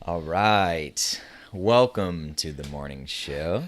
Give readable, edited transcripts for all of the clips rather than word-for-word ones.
All right. Welcome to the morning show.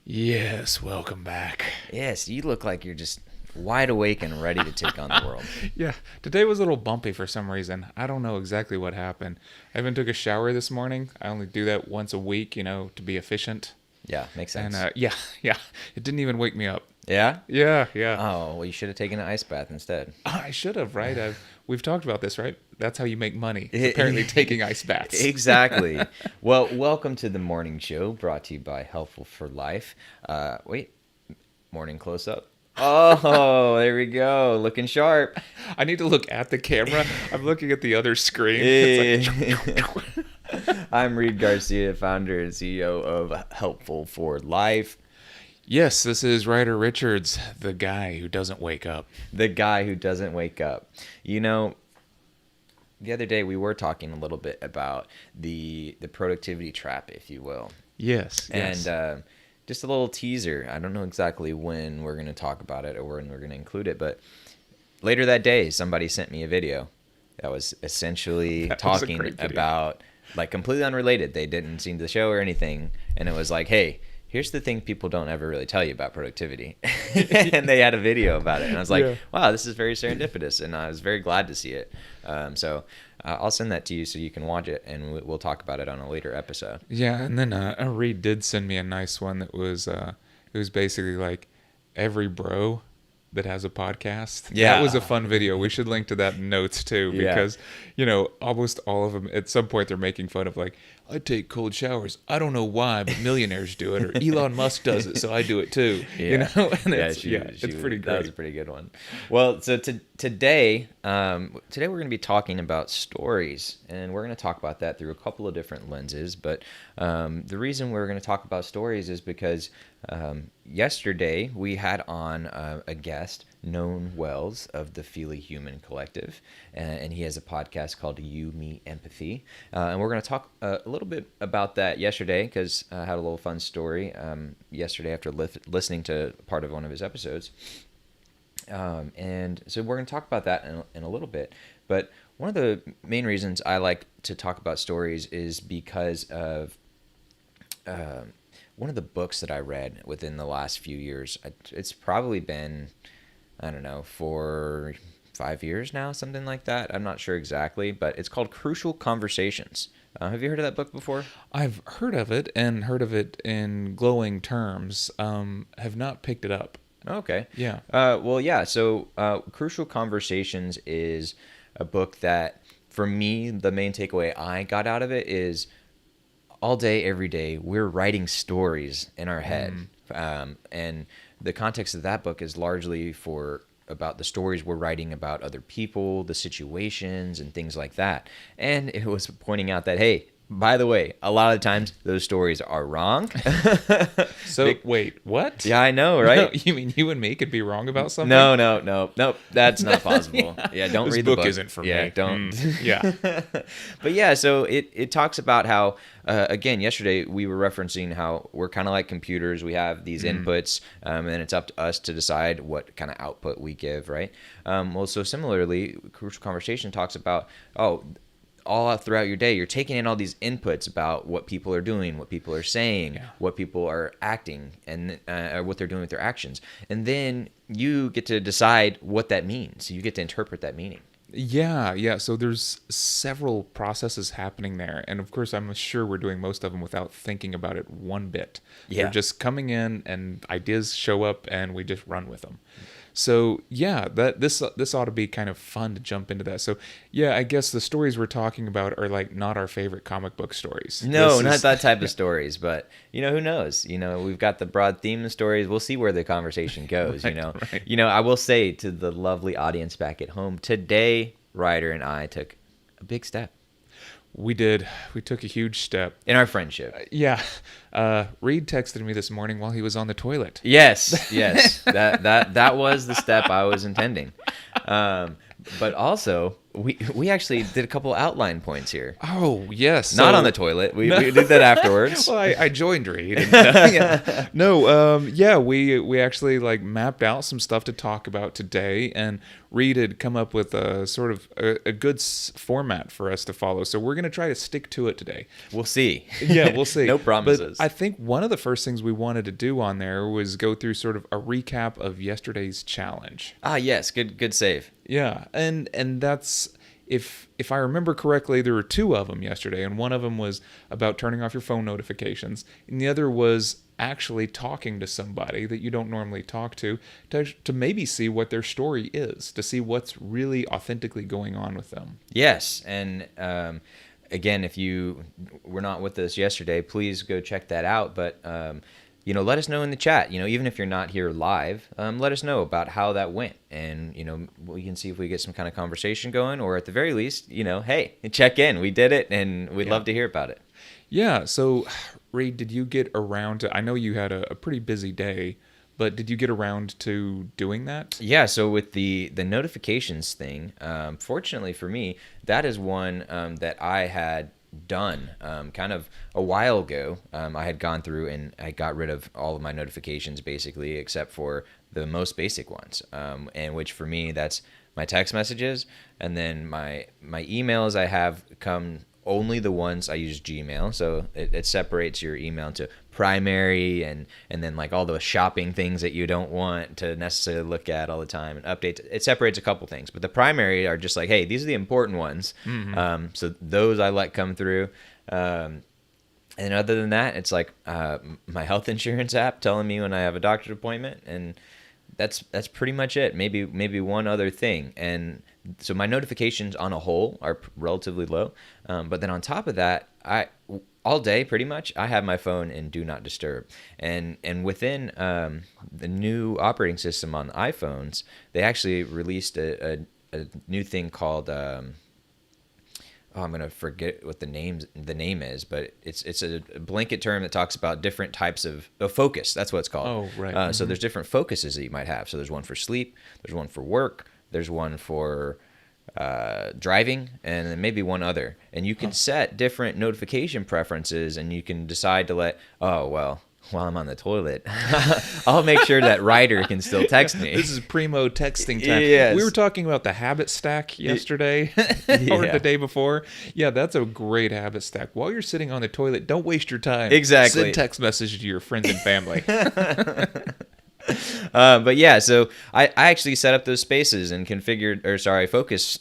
Yes, welcome back. Yes, you look like you're just wide awake and ready to take on the world. Yeah, today was a little bumpy for some reason. I don't know exactly what happened. I even took a shower this morning. I only do that once a week, to be efficient. Yeah, makes And sense. yeah, it didn't even wake me up. Yeah? Yeah. Oh, well, you should have taken an ice bath instead. I should have, right? We've talked about this, right? That's how you make money. It's apparently taking ice baths. Exactly. Well, welcome to the morning show brought to you by Helpful for Life. Morning close up. Oh, there we go. Looking sharp. I need to look at the camera. I'm looking at the other screen. It's like, I'm Reed Garcia, founder and CEO of Helpful for Life. yes, this is Ryder Richards, the guy who doesn't wake up. The guy who doesn't wake up. The other day we were talking a little bit about the productivity trap, if you will. Yes. And just a little teaser. I don't know exactly when we're going to talk about it or when we're going to include it, but later that day, somebody sent me a video that was essentially That was a talking great video. about, like, completely unrelated. They didn't see the show or anything, and it was like, hey, here's the thing people don't ever really tell you about productivity. And they had a video about it, and I was like, Yeah. wow, this is very serendipitous, and I was very glad to see it. So I'll send that to you so you can watch it, and we'll talk about it on a later episode. Yeah, and then Reed did send me a nice one that was it was basically like every bro that has a podcast. Yeah. That was a fun video. We should link to that in notes too, Yeah. because almost all of them at some point they're making fun of, like, I take cold showers. I don't know why, but millionaires do it, or Elon Musk does it, so I do it too. Yeah. And Yeah, it's pretty That was a great. pretty good one. Well, so today we're going to be talking about stories, and we're going to talk about that through a couple of different lenses. But the reason we're going to talk about stories is because yesterday we had on a guest, Known Wells of the Feely Human Collective, and he has a podcast called You, Me, Empathy. And we're going to talk a little bit about that yesterday because I had a little fun story yesterday after listening to part of one of his episodes. And so we're going to talk about that in a little bit. But one of the main reasons I like to talk about stories is because of one of the books that I read within the last few years. It's probably been, I don't know, for 5 years now, something like that. I'm not sure exactly, but it's called Crucial Conversations. Have you heard of that book before? I've heard of it and heard of it in glowing terms. Have not picked it up. Okay. Yeah. So Crucial Conversations is a book that, for me, the main takeaway I got out of it is all day, every day, we're writing stories in our head. And the context of that book is largely about the stories we're writing about other people, the situations, and things like that. And it was pointing out that, hey, by the way, a lot of times those stories are wrong. So wait, what? Yeah, I know, right? No, you mean you and me could be wrong about something? No, that's not possible. Yeah, don't This read the book book. isn't for yeah, me. don't. Yeah. But yeah, so it talks about how, again, yesterday we were referencing how we're kind of like computers. We have these inputs, and it's up to us to decide what kind of output we give, right? So similarly, Crucial Conversation talks about, all out throughout your day, you're taking in all these inputs about what people are doing, what people are saying, what people are acting, and what they're doing with their actions. And then you get to decide what that means. You get to interpret that meaning. Yeah. So there's several processes happening there. And of course, I'm sure we're doing most of them without thinking about it one bit. Yeah. They're just coming in and ideas show up and we just run with them. So yeah, this ought to be kind of fun to jump into that. So yeah, I guess the stories we're talking about are like not our favorite comic book stories. No, not that type of stories, but who knows? We've got the broad theme of stories. We'll see where the conversation goes. Right. I will say to the lovely audience back at home, today, Ryder and I took a big step We did. We took a huge step. in our friendship. Yeah. Reed texted me this morning while he was on the toilet. Yes, that was the step I was intending. But also, we actually did a couple outline points here. Oh, yes. Not on So the toilet. We did that afterwards. well, I joined Reed. And, yeah. No, yeah, we actually like mapped out some stuff to talk about today, and Reed had come up with a sort of a good format for us to follow. So we're gonna try to stick to it today. We'll see. Yeah, we'll see. No promises. But I think one of the first things we wanted to do on there was go through sort of a recap of yesterday's challenge. Ah, yes. Good save. Yeah, and that's if I remember correctly, there were two of them yesterday, and one of them was about turning off your phone notifications, and the other was actually talking to somebody that you don't normally talk to maybe see what their story is, to see what's really authentically going on with them. Yes, and again, if you were not with us yesterday, please go check that out. But let us know in the chat. Even if you're not here live, let us know about how that went, and we can see if we get some kind of conversation going, or at the very least, hey, check in. We did it, and we'd love to hear about it. Yeah. So, Reed, did you get around to? I know you had a pretty busy day, but did you get around to doing that? Yeah, so with the notifications thing, fortunately for me, that is one that I had done kind of a while ago. I had gone through and I got rid of all of my notifications basically, except for the most basic ones, and which for me, that's my text messages, and then my emails. I have come only the ones. I use Gmail, so it separates your email into primary and then like all the shopping things that you don't want to necessarily look at all the time, and updates. It separates a couple things, but the primary are just like, hey, these are the important ones. Mm-hmm. So those I let come through. And other than that, it's like my health insurance app telling me when I have a doctor's appointment, and that's pretty much it. Maybe one other thing. And so my notifications on a whole are relatively low. But then on top of that, all day pretty much I have my phone in do not disturb. And within the new operating system on iPhones, they actually released a new thing called I'm gonna forget what the name is, but it's a blanket term that talks about different types of focus. That's what it's called. Oh, right. So there's different focuses that you might have. So there's one for sleep, there's one for work, there's one for driving, and then maybe one other. And you can set different notification preferences, and you can decide to let, while I'm on the toilet, I'll make sure that Ryder can still text me. This is primo texting time. Yes. We were talking about the habit stack yesterday or the day before. Yeah, that's a great habit stack. While you're sitting on the toilet, don't waste your time. Exactly. Send text message to your friends and family. But yeah, so I actually set up those spaces and configured,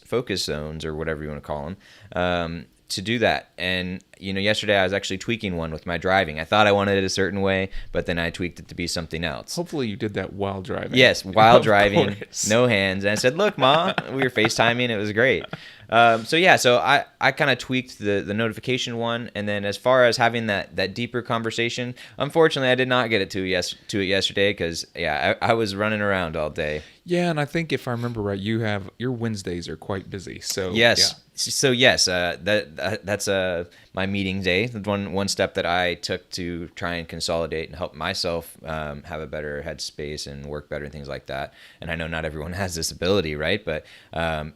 focus zones or whatever you want to call them, to do that. And yesterday I was actually tweaking one with my driving. I thought I wanted it a certain way, but then I tweaked it to be something else. Hopefully you did that while driving. Yes, while driving, course. no hands. And I said, look, Ma, we were FaceTiming. It was great. So I kind of tweaked the notification one. And then as far as having that deeper conversation, unfortunately, I did not get it to it yesterday because, I was running around all day. Yeah, and I think if I remember right, your Wednesdays are quite busy. So yes. Yeah. So yes, that's my meeting day. One step that I took to try and consolidate and help myself have a better headspace and work better and things like that. And I know not everyone has this ability, right? But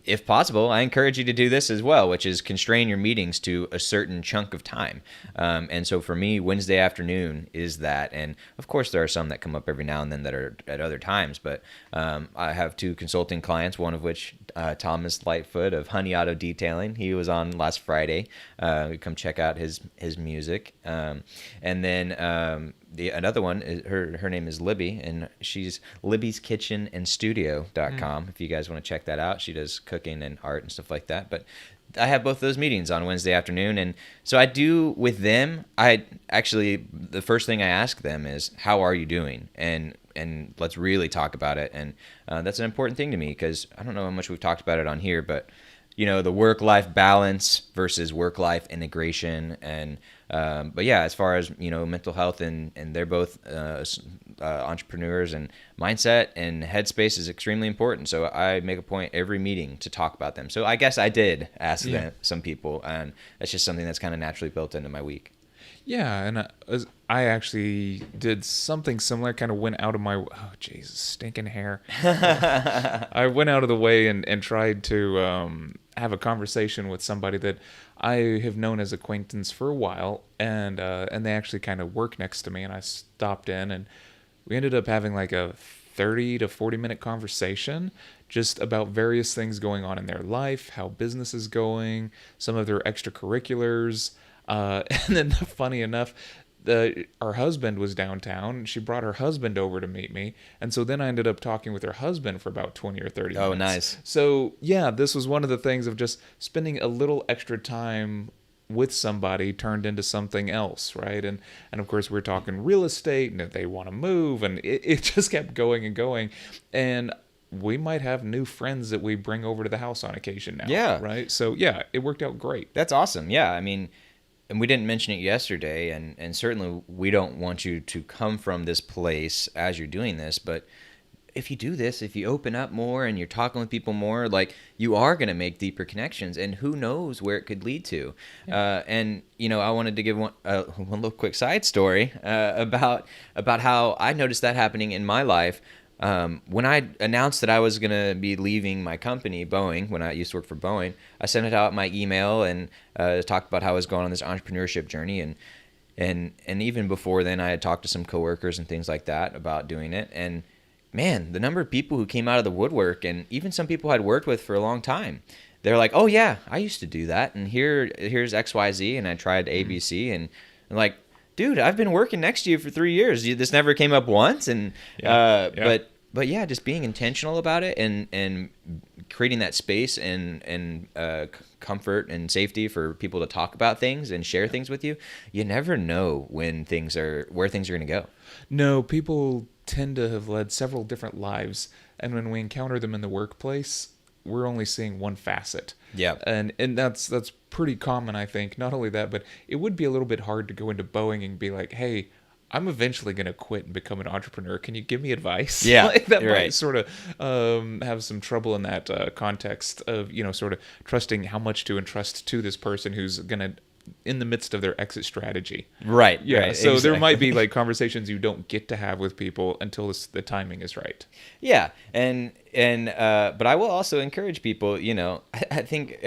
if possible, I encourage you to do this as well, which is constrain your meetings to a certain chunk of time. And so for me, Wednesday afternoon is that. And of course, there are some that come up every now and then that are at other times. But I have two consulting clients, one of which Thomas Lightfoot of Honey Auto Detailing. He was on last Friday. Come check out his music. And then another one, her name is Libby, and she's Libby's Kitchen and Studio.com. If you guys want to check that out, she does cooking and art and stuff like that. But I have both those meetings on Wednesday afternoon, and so I do with them. The first thing I ask them is, how are you doing? And let's really talk about it. And that's an important thing to me because I don't know how much we've talked about it on here, but the work-life balance versus work-life integration. And but yeah, as far as mental health, and they're both entrepreneurs, and mindset and headspace is extremely important. So I make a point every meeting to talk about them. So I guess I did ask them, some people, and that's just something that's kind of naturally built into my week. Yeah, and I actually did something similar. Kind of went out of my Jesus, stinking hair. I went out of the way and tried to have a conversation with somebody that I have known as acquaintance for a while, and they actually kind of work next to me, and I stopped in, and we ended up having like a 30 to 40-minute conversation just about various things going on in their life, how business is going, some of their extracurriculars. And then, funny enough, our husband was downtown. She brought her husband over to meet me. And so then I ended up talking with her husband for about 20 or 30 Oh, minutes. nice. So, yeah, this was one of the things of just spending a little extra time with somebody turned into something else, right? And of course we're talking real estate and if they want to move, and it just kept going and going. And we might have new friends that we bring over to the house on occasion now. Yeah. Right. So yeah, it worked out great. That's awesome. Yeah, I mean, and we didn't mention it yesterday, and certainly we don't want you to come from this place as you're doing this, but if you do this, if you open up more and you're talking with people more, like, you are going to make deeper connections, and who knows where it could lead to. Yeah. And I wanted to give one little quick side story about how I noticed that happening in my life. When I announced that I was going to be leaving my company, Boeing, when I used to work for Boeing, I sent it out my email and talked about how I was going on this entrepreneurship journey. And even before then, I had talked to some coworkers and things like that about doing it. And man, the number of people who came out of the woodwork, and even some people I'd worked with for a long time, they're like, "Oh yeah, I used to do that, and here's XYZ, and I tried ABC," and like, dude, I've been working next to you for 3 years. This never came up once, and yeah. But yeah, just being intentional about it and creating that space and comfort and safety for people to talk about things and share things with you. You never know where things are going to go. No, people tend to have led several different lives, and when we encounter them in the workplace, we're only seeing one facet. Yeah. And that's pretty common, I think. Not only that, but it would be a little bit hard to go into Boeing and be like, "Hey, I'm eventually going to quit and become an entrepreneur. Can you give me advice?" Yeah, like that you're might right. sort of have some trouble in that context of, sort of trusting how much to entrust to this person who's going to in the midst of their exit strategy. Right. Yeah. Right, So there exactly. might be like conversations you don't get to have with people until the timing is right. Yeah, and but I will also encourage people. I think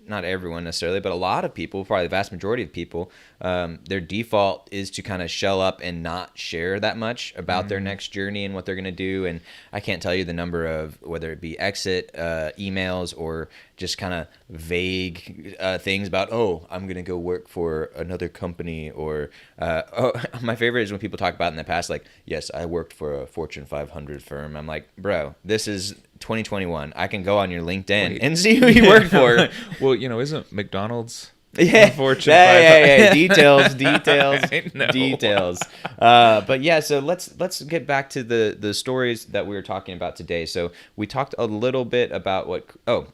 not everyone necessarily, but a lot of people, probably the vast majority of people, their default is to kind of shell up and not share that much about their next journey and what they're going to do. And I can't tell you the number of, whether it be exit emails or just kind of vague things about, "Oh, I'm going to go work for another company," or my favorite is when people talk about in the past, like, "Yes, I worked for a Fortune 500 firm." I'm like, bro, this is 2021. I can go on your LinkedIn and see who you work for. Well, isn't McDonald's Yeah, Fortune yeah. 500? Details. I know. Details. But yeah, so let's get back to the stories that we were talking about today. So we talked a little bit about what. Oh,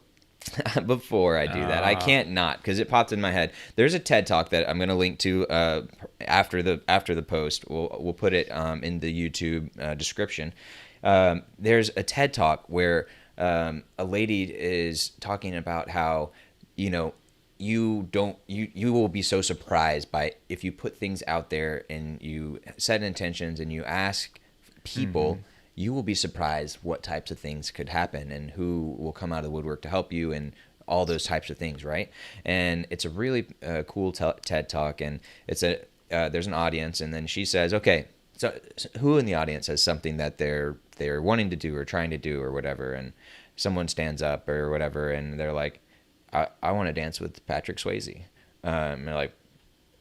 before I do that, I can't not, because it popped in my head. There's a TED Talk that I'm going to link to after the post. We'll put it in the YouTube description. There's a TED Talk where a lady is talking about how you will be so surprised by, if you put things out there and you set intentions and you ask people. Mm-hmm. You will be surprised what types of things could happen and who will come out of the woodwork to help you and all those types of things, right? And it's a really cool TED Talk, and it's there's an audience, and then she says, "Okay, so who in the audience has something that they're wanting to do or trying to do or whatever?" And someone stands up or whatever, and they're like, "I want to dance with Patrick Swayze." And they're like,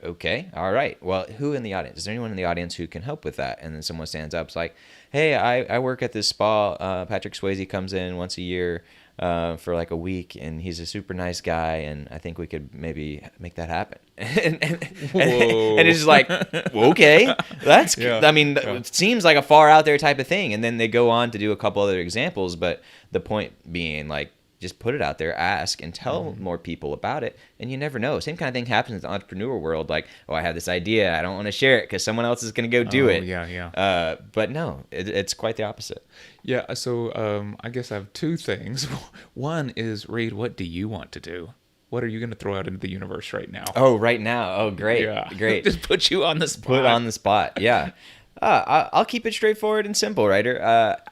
"Okay, all right. Well, who in the audience? Is there anyone in the audience who can help with that?" And then someone stands up. It's like, "Hey, I work at this spa. Patrick Swayze comes in once a year for like a week, and he's a super nice guy, and I think we could maybe make that happen." and it's just like, okay, that's. Yeah. I mean, it seems like a far out there type of thing. And then they go on to do a couple other examples, but the point being, like, just put it out there, ask, and tell more people about it, and you never know. Same kind of thing happens in the entrepreneur world. Like, "Oh, I have this idea. I don't want to share it because someone else is going to go do it." Yeah. But no, it's quite the opposite. Yeah, so I guess I have two things. One is, Reed, what do you want to do? What are you going to throw out into the universe right now? Oh, right now. Oh, great. Yeah. Great. Just put you on the spot. Put on the spot. Yeah. I'll keep it straightforward and simple, Ryder.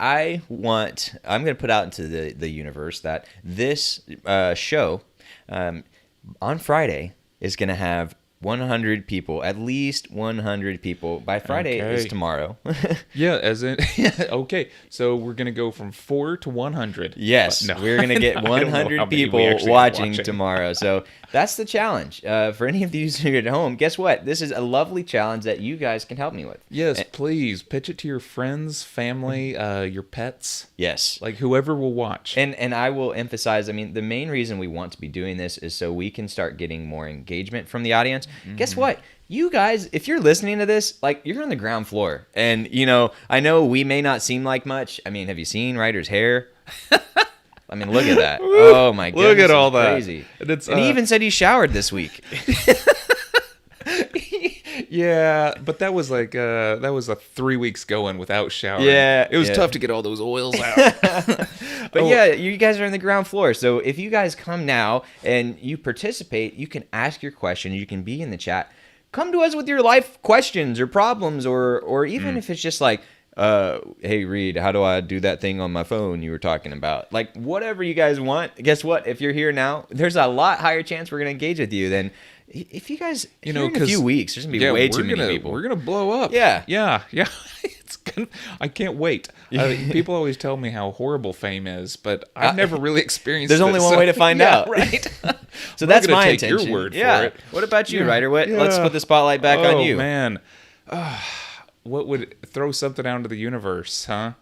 I'm going to put out into the universe that this show on Friday is going to have 100 people, at least 100 people. By Friday is Okay. tomorrow. Yeah, as in okay. So we're gonna go from 4 to 100. Yes, But no, we're going to get I don't know how 100 many we people actually are watching tomorrow. So that's the challenge. For any of you who are at home, guess what? This is a lovely challenge that you guys can help me with. Yes, please pitch it to your friends, family, your pets, Yes. like whoever will watch. And I will emphasize, I mean, the main reason we want to be doing this is so we can start getting more engagement from the audience. Guess what? You guys, if you're listening to this, like, you're on the ground floor. And, I know we may not seem like much. I mean, have you seen Ryder's hair? I mean, look at that. Oh, my goodness. Look at all it's that. crazy. And He even said he showered this week. Yeah, but that was like that was a 3 weeks going without showering. Yeah, it was yeah. tough to get all those oils out. But Oh. yeah, you guys are on the ground floor. So if you guys come now and you participate, you can ask your question. You can be in the chat. Come to us with your life questions or problems, or even if it's just like, hey Reed, how do I do that thing on my phone you were talking about? Like, whatever you guys want. Guess what? If you're here now, there's a lot higher chance we're gonna engage with you than if you guys. You here know, in a 'cause- few weeks, there's gonna be way too many people. We're gonna blow up. Yeah. yeah. It's gonna. I can't wait. People always tell me how horrible fame is, but I've never really experienced. There's only it, one so- way to find yeah, out. right? So I'm that's not gonna my take your intention. word for Yeah. it. What about you, Yeah. Ryder? Let's Yeah. put the spotlight back on you. Oh man, what would throw something out into the universe, huh?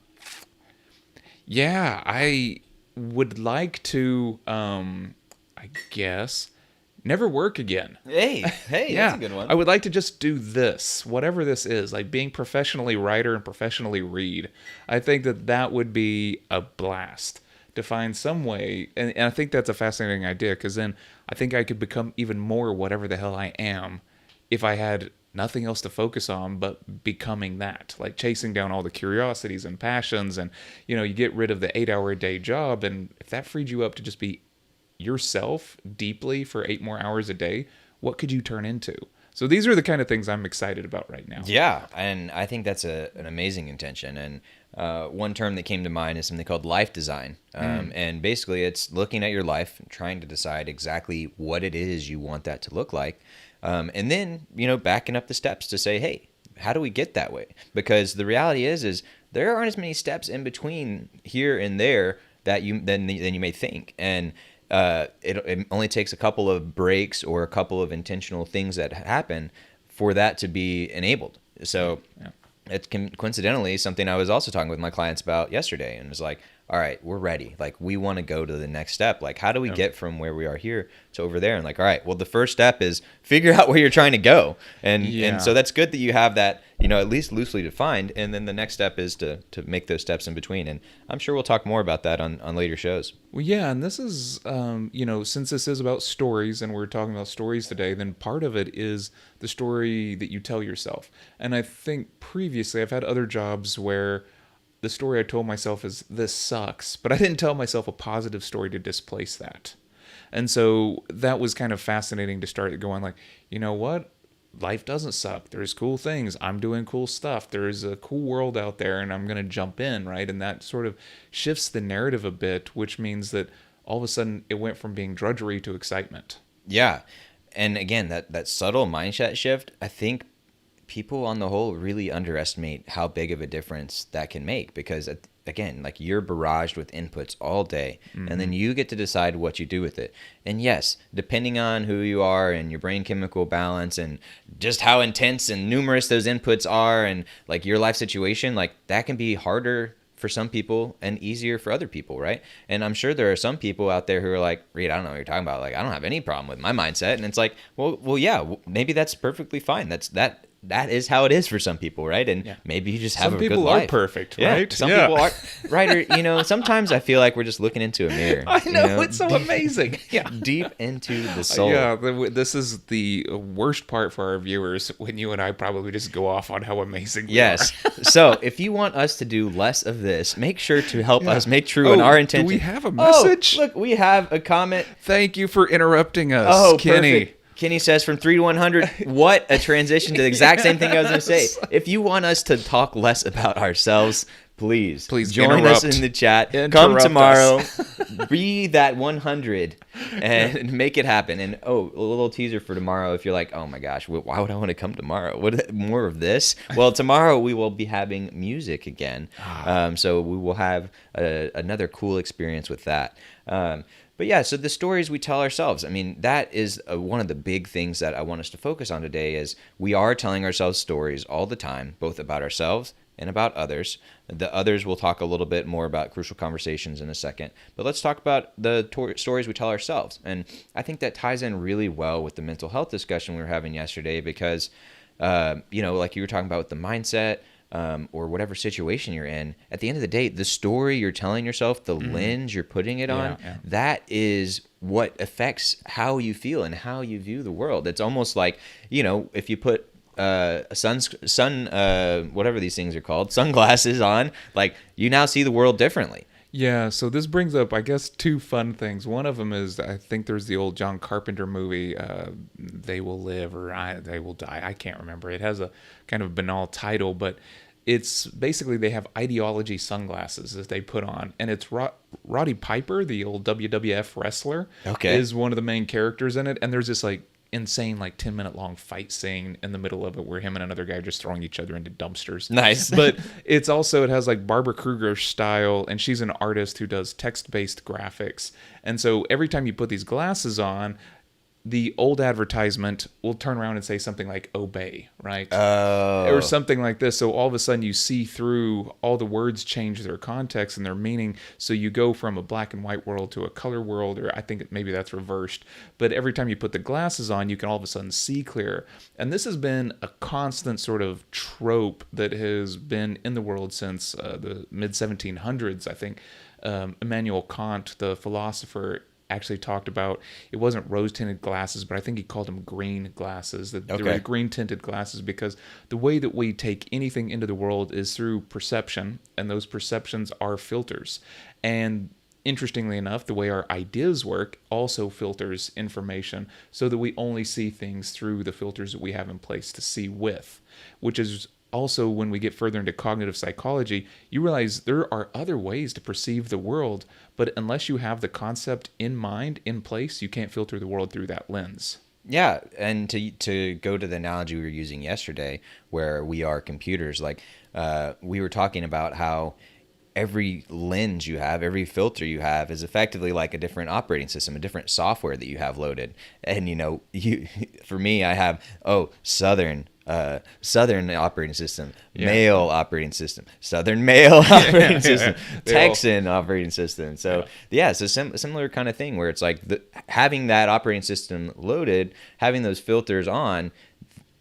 Yeah, I would like to. I guess never work again. Hey, Yeah, that's a good one. I would like to just do this, whatever this is, like being professionally writer and professionally read. I think that would be a blast to find some way, and I think that's a fascinating idea because then I think I could become even more whatever the hell I am if I had nothing else to focus on but becoming that, like chasing down all the curiosities and passions, and you get rid of the 8-hour-a-day job, and if that freed you up to just be yourself deeply for 8 more hours a day, what could you turn into? So these are the kind of things I'm excited about right now. Yeah, and I think that's an amazing intention. And one term that came to mind is something called life design. And basically, it's looking at your life and trying to decide exactly what it is you want that to look like. And then, backing up the steps to say, hey, how do we get that way? Because the reality is there aren't as many steps in between here and there that than you may think. And it only takes a couple of breaks or a couple of intentional things that happen for that to be enabled. So it's coincidentally something I was also talking with my clients about yesterday, and was like, all right, we're ready. Like, we want to go to the next step. Like, how do we get from where we are here to over there? And like, all right, well, the first step is figure out where you're trying to go. And so that's good that you have that, at least loosely defined. And then the next step is to make those steps in between. And I'm sure we'll talk more about that on later shows. Well, yeah, and this is, since this is about stories and we're talking about stories today, then part of it is the story that you tell yourself. And I think previously I've had other jobs where the story I told myself is, this sucks, but I didn't tell myself a positive story to displace that. And so that was kind of fascinating to start going like, you know what? Life doesn't suck. There's cool things. I'm doing cool stuff. There's a cool world out there and I'm going to jump in, right? And that sort of shifts the narrative a bit, which means that all of a sudden it went from being drudgery to excitement. Yeah. And again, that subtle mindset shift, I think people on the whole really underestimate how big of a difference that can make, because again, like, you're barraged with inputs all day, and then you get to decide what you do with it. And yes, depending on who you are and your brain chemical balance and just how intense and numerous those inputs are and like your life situation, like, that can be harder for some people and easier for other people, right? And I'm sure there are some people out there who are like, Reed, I don't know what you're talking about. Like, I don't have any problem with my mindset. And it's like, well, yeah, maybe that's perfectly fine. That is how it is for some people, right? And maybe you just have Some a good people life. are perfect, Yeah, right? some people are. Ryder, sometimes I feel like we're just looking into a mirror. I know, it's so amazing. Yeah. Deep into the soul. Yeah, this is the worst part for our viewers when you and I probably just go off on how amazing we Yes. are. So if you want us to do less of this, make sure to help us make true in our intention. Do we have a message? Oh, look, we have a comment. Thank you for interrupting us, Oh, Kenny. perfect. Kenny says from 3 to 100. What a transition to the exact same thing I was going to say. If you want us to talk less about ourselves, please join us in the chat. Come tomorrow, be that 100, and make it happen. And a little teaser for tomorrow. If you're like, oh my gosh, why would I want to come tomorrow? What more of this? Well, tomorrow we will be having music again. So we will have another cool experience with that. But yeah, so the stories we tell ourselves, I mean, that is one of the big things that I want us to focus on today is we are telling ourselves stories all the time, both about ourselves and about others. The others we'll talk a little bit more about crucial conversations in a second. But let's talk about the stories we tell ourselves. And I think that ties in really well with the mental health discussion we were having yesterday because, like you were talking about with the mindset, or whatever situation you're in, at the end of the day, the story you're telling yourself, the lens you're putting it on, that is what affects how you feel and how you view the world. It's almost like, if you put whatever these things are called, sunglasses on, like you now see the world differently. Yeah, so this brings up, I guess, two fun things. One of them is, I think there's the old John Carpenter movie, They Will Live or They Will Die. I can't remember. It has a kind of banal title, but it's basically they have ideology sunglasses that they put on. And it's Roddy Piper, the old WWF wrestler, is one of the main characters in it. And there's this insane 10-minute long fight scene in the middle of it where him and another guy are just throwing each other into dumpsters. Nice. But it has Barbara Kruger style, and she's an artist who does text-based graphics. And so every time you put these glasses on, the old advertisement will turn around and say something like obey, right? Or something like this. So all of a sudden you see through, all the words change their context and their meaning. So you go from a black and white world to a color world, or I think maybe that's reversed. But every time you put the glasses on, you can all of a sudden see clear. And this has been a constant sort of trope that has been in the world since the mid-1700s, I think. Immanuel Kant, the philosopher, actually talked about, it wasn't rose-tinted glasses, but I think he called them green glasses. That they were green-tinted glasses because the way that we take anything into the world is through perception, and those perceptions are filters. And interestingly enough, the way our ideas work also filters information so that we only see things through the filters that we have in place to see with, which is also, when we get further into cognitive psychology, you realize there are other ways to perceive the world, but unless you have the concept in mind, in place, you can't filter the world through that lens. Yeah, and to go to the analogy we were using yesterday, where we are computers, we were talking about how every lens you have, every filter you have is effectively like a different operating system, a different software that you have loaded. And, for me, I have, Southern operating system, male operating system, Southern male operating system, Texan operating system. So similar kind of thing where it's like having that operating system loaded, having those filters on,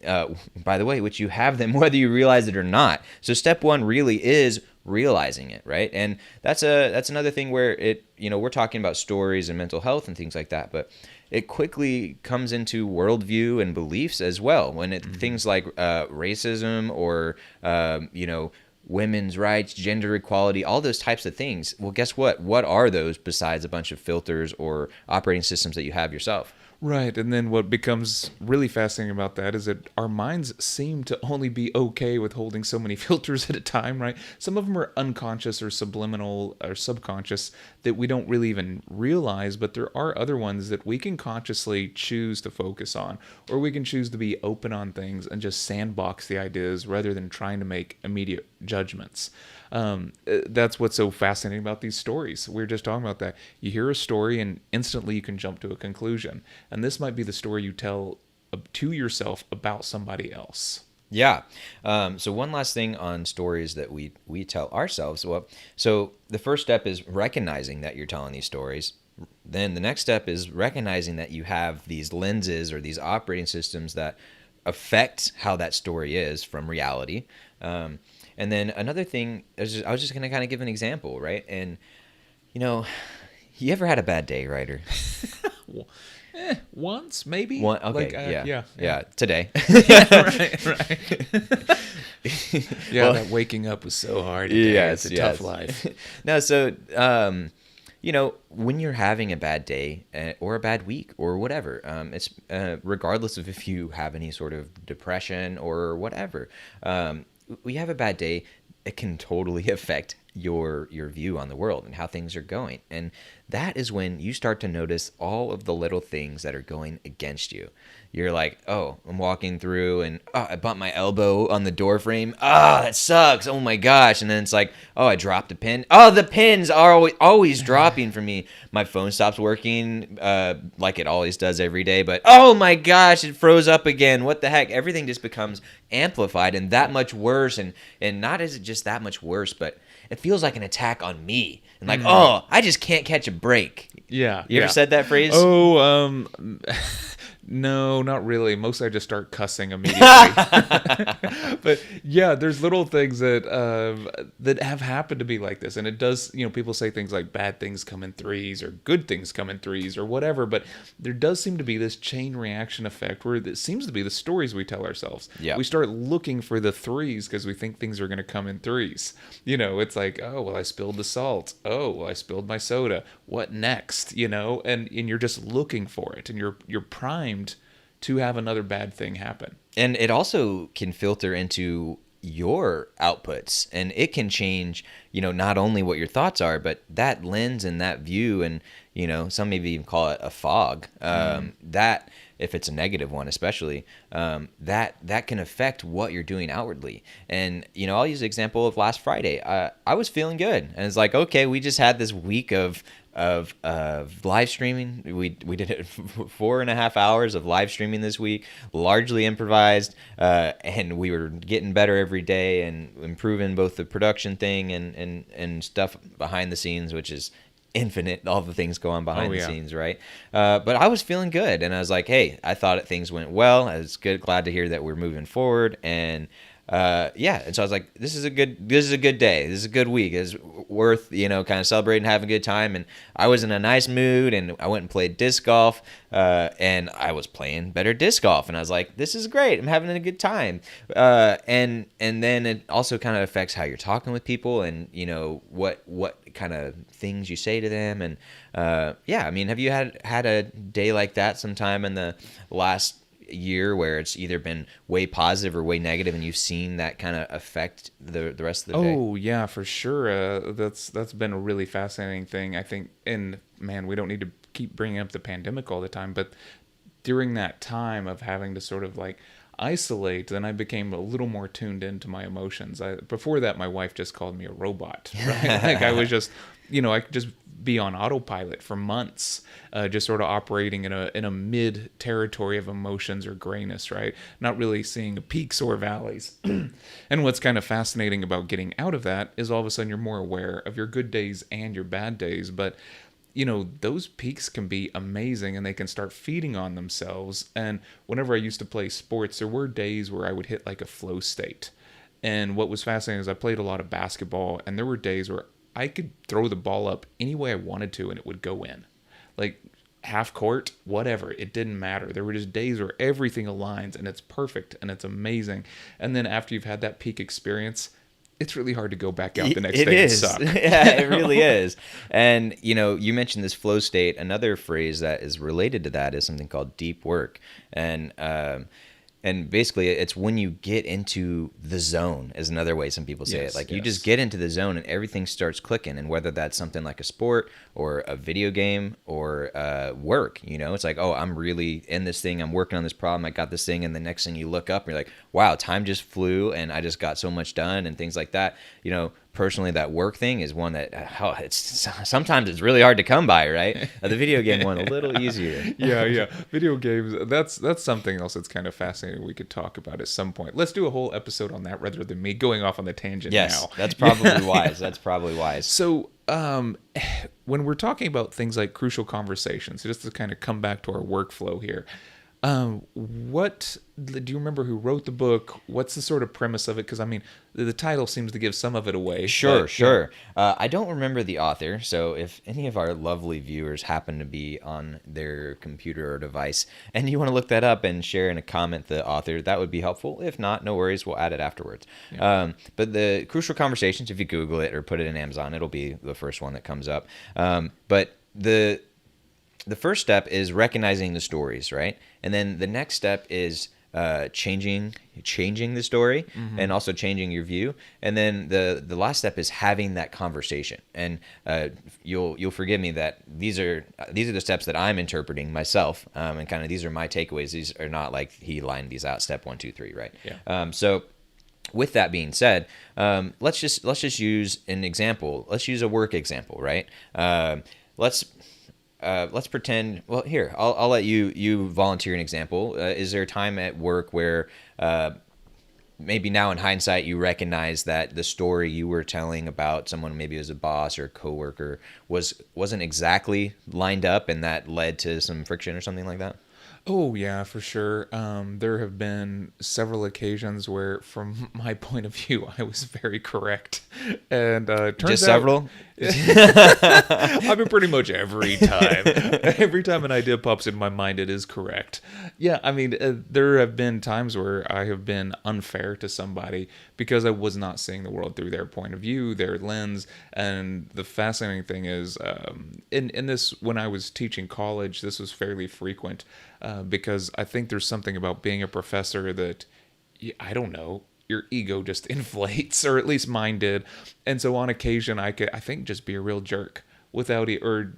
by the way, which you have them whether you realize it or not. So step one really is realizing it, right? And that's another thing where we're talking about stories and mental health and things like that, but it quickly comes into worldview and beliefs as well. When things like racism or women's rights, gender equality, all those types of things. Well, guess what? What are those besides a bunch of filters or operating systems that you have yourself? Right, and then what becomes really fascinating about that is that our minds seem to only be okay with holding so many filters at a time, right? Some of them are unconscious or subliminal or subconscious that we don't really even realize, but there are other ones that we can consciously choose to focus on, or we can choose to be open on things and just sandbox the ideas rather than trying to make immediate judgments. That's what's so fascinating about these stories. We were just talking about that. You hear a story and instantly you can jump to a conclusion. And this might be the story you tell to yourself about somebody else. Yeah. So one last thing on stories that we tell ourselves. Well, so the first step is recognizing that you're telling these stories. Then the next step is recognizing that you have these lenses or these operating systems that affect how that story is from reality. And then another thing, I was just going to kind of give an example, right? And, you ever had a bad day, Ryder? Once, maybe? Okay, yeah. Today. right. That waking up was so hard. It's a tough life. No, so, when you're having a bad day or a bad week or whatever, it's regardless of if you have any sort of depression or whatever, we have a bad day. It can totally affect your view on the world and how things are going. And that is when you start to notice all of the little things that are going against you. You're like, oh, I'm walking through and I bumped my elbow on the door frame. That sucks. Oh my gosh. And then it's like, oh, I dropped a pin. Oh, the pins are always dropping for me. My phone stops working like it always does every day. But oh my gosh, it froze up again. What the heck? Everything just becomes amplified and that much worse. And not is it just that much worse, but it feels like an attack on me. And like, oh, I just can't catch a break. Yeah. You ever said that phrase? Oh, no, not really. Mostly I just start cussing immediately. But yeah, there's little things that have happened to be like this. And it does, people say things like bad things come in threes or good things come in threes or whatever. But there does seem to be this chain reaction effect where it seems to be the stories we tell ourselves. Yeah. We start looking for the threes because we think things are going to come in threes. It's like, oh, well, I spilled the salt. Oh, well, I spilled my soda. What next? And you're just looking for it and you're primed to have another bad thing happen. And it also can filter into your outputs, and it can change, not only what your thoughts are, but that lens and that view, and some maybe even call it a fog. That, if it's a negative one, especially, that can affect what you're doing outwardly. And I'll use the example of last Friday. I was feeling good, and it's like, okay, we just had this week of live streaming. We did it 4.5 hours of live streaming this week, largely improvised, and we were getting better every day and improving both the production thing and stuff behind the scenes, which is infinite, all the things go on behind the scenes, right? But I was feeling good, and I was like, hey, I thought things went well. I was glad to hear that we're moving forward, and and so I was like, this is a good day. This is a good week. It's worth, kind of celebrating, having a good time. And I was in a nice mood, and I went and played disc golf, and I was playing better disc golf. And I was like, this is great. I'm having a good time. And then it also kind of affects how you're talking with people and, what kind of things you say to them. And, have you had a day like that sometime in the last year where it's either been way positive or way negative, and you've seen that kind of affect the rest of the day? Oh yeah, for sure. That's been a really fascinating thing, I think. And man, we don't need to keep bringing up the pandemic all the time, but during that time of having to sort of like isolate, then I became a little more tuned into my emotions. Before that, my wife just called me a robot, right? Like I was just, I could just be on autopilot for months, just sort of operating in a mid territory of emotions or grayness, right? Not really seeing peaks or valleys. And what's kind of fascinating about getting out of that is all of a sudden you're more aware of your good days and your bad days. But those peaks can be amazing and they can start feeding on themselves. And whenever I used to play sports, there were days where I would hit like a flow state. And what was fascinating is I played a lot of basketball, and there were days where I could throw the ball up any way I wanted to and it would go in. Like half court, whatever, it didn't matter. There were just days where everything aligns and it's perfect and it's amazing. And then after you've had that peak experience, it's really hard to go back out the next day and suck. Yeah, it really is. And, you mentioned this flow state. Another phrase that is related to that is something called deep work. And basically, it's when you get into the zone is another way some people say it. Like you just get into the zone and everything starts clicking. And whether that's something like a sport or a video game or work, it's like, oh, I'm really in this thing. I'm working on this problem. I got this thing. And the next thing you look up and you're like, wow, time just flew and I just got so much done and things like that. Personally, that work thing is one that sometimes it's really hard to come by, right? The video game one, a little easier. Yeah. Video games, that's something else that's kind of fascinating we could talk about at some point. Let's do a whole episode on that rather than me going off on the tangent now. Yes, that's probably wise. That's probably wise. So when we're talking about things like crucial conversations, just to kind of come back to our workflow here, What do you remember who wrote the book? What's the sort of premise of it? Because I mean, the title seems to give some of it away. Sure, But yeah. sure. I don't remember the author, so if any of our lovely viewers happen to be on their computer or device and you want to look that up and share in a comment the author, that would be helpful. If not, no worries, we'll add it afterwards. Yeah. But the Crucial Conversations, if you Google it or put it in Amazon, it'll be the first one that comes up. But the first step is recognizing the stories, right? And then the next step is changing the story and also changing your view. And then the last step is having that conversation. And you'll forgive me that these are the steps that I'm interpreting myself, and kind of these are my takeaways. These are not like he lined these out. Step 1, 2, 3, right? Yeah. So with that being said, let's just use an example. Let's use a work example, right? Let's pretend. Well, here I'll let you volunteer an example. Is there a time at work where maybe now in hindsight you recognize that the story you were telling about someone, maybe as a boss or a coworker, wasn't exactly lined up, and that led to some friction or something like that? Oh yeah, for sure. There have been several occasions where, from my point of view, I was very correct, and turns Just out several. I mean, pretty much every time. Every time an idea pops in my mind, it is correct. Yeah, I mean, there have been times where I have been unfair to somebody because I was not seeing the world through their point of view, their lens. And the fascinating thing is, in this, when I was teaching college, this was fairly frequent because I think there's something about being a professor that, I don't know, your ego just inflates, or at least mine did. And so on occasion, I could, I think, just be a real jerk without it, or,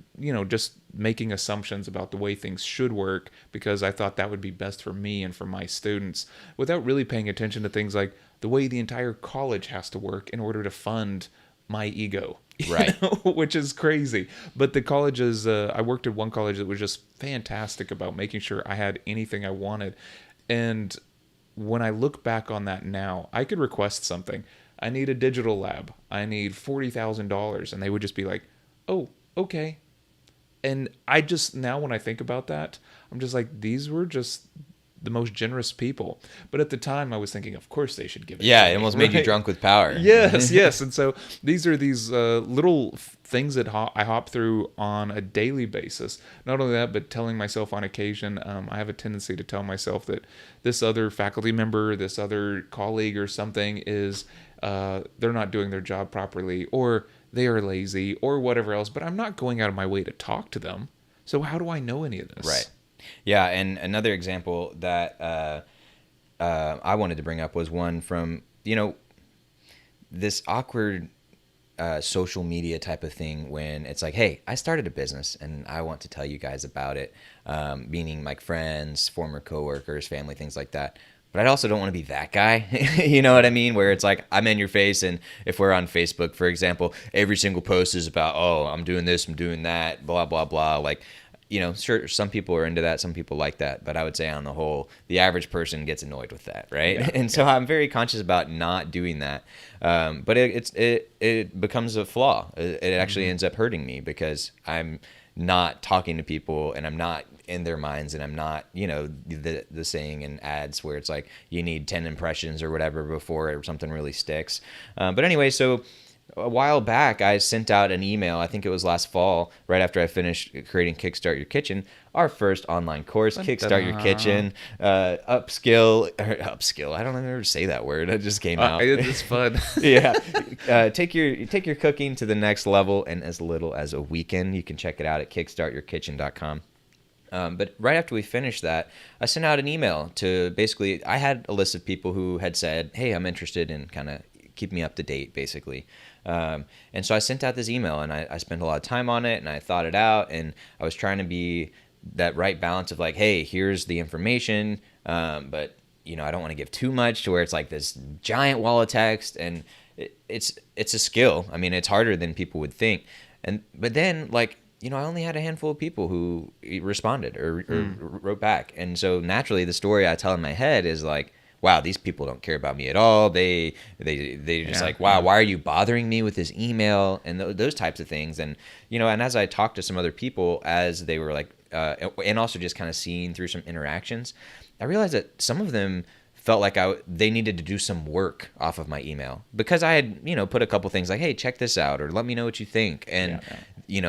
just making assumptions about the way things should work because I thought that would be best for me and for my students, without really paying attention to things like the way the entire college has to work in order to fund my ego. Right. Which is crazy. But the colleges, I worked at one college that was just fantastic about making sure I had anything I wanted. And when I look back on that now, I could request something. I need a digital lab. I need $40,000. And they would just be like, oh, okay. And I just, now when I think about that, I'm just like, these were just the most generous people. But at the time, I was thinking, of course they should give it Yeah, to it me, almost made you right? drunk with power. Yes, yes. And so these are these little things that I hop through on a daily basis. Not only that, but telling myself on occasion, I have a tendency to tell myself that this other faculty member, this other colleague or something is, they're not doing their job properly, or they are lazy, or whatever else. But I'm not going out of my way to talk to them. So how do I know any of this? Right. Yeah, and another example that I wanted to bring up was one from, this awkward social media type of thing when it's like, hey, I started a business and I want to tell you guys about it, meaning like friends, former coworkers, family, things like that. But I also don't want to be that guy, you know what I mean? Where it's like, I'm in your face, and if we're on Facebook, for example, every single post is about, oh, I'm doing this, I'm doing that, blah, blah, blah. Like, sure, some people are into that, some people like that, but I would say on the whole, the average person gets annoyed with that, right? Yeah, And so I'm very conscious about not doing that. But it becomes a flaw. It actually ends up hurting me because I'm not talking to people, and I'm not in their minds, and I'm not, the saying in ads where it's like you need 10 impressions or whatever before something really sticks. But anyway, so a while back, I sent out an email. I think it was last fall, right after I finished creating Kickstart Your Kitchen, our first online course, Kickstart Your Kitchen, upskill. I don't ever say that word. It just came out. It's fun. Yeah, take your cooking to the next level in as little as a weekend. You can check it out at kickstartyourkitchen.com. But right after we finished that, I sent out an email to basically, I had a list of people who had said, hey, I'm interested in kind of keep me up to date, basically. And so I sent out this email, and I spent a lot of time on it, and I thought it out, and I was trying to be that right balance of like, hey, here's the information, but I don't want to give too much to where it's like this giant wall of text, and it's a skill. I mean, it's harder than people would think. But then I only had a handful of people who responded or wrote back. And so naturally the story I tell in my head is like, wow, these people don't care about me at all. They just like, wow, why are you bothering me with this email? And those types of things. And, and as I talked to some other people, as they were like and also just kind of seeing through some interactions, I realized that some of them felt like they needed to do some work off of my email because I had, put a couple things like, hey, check this out, or let me know what you think. And,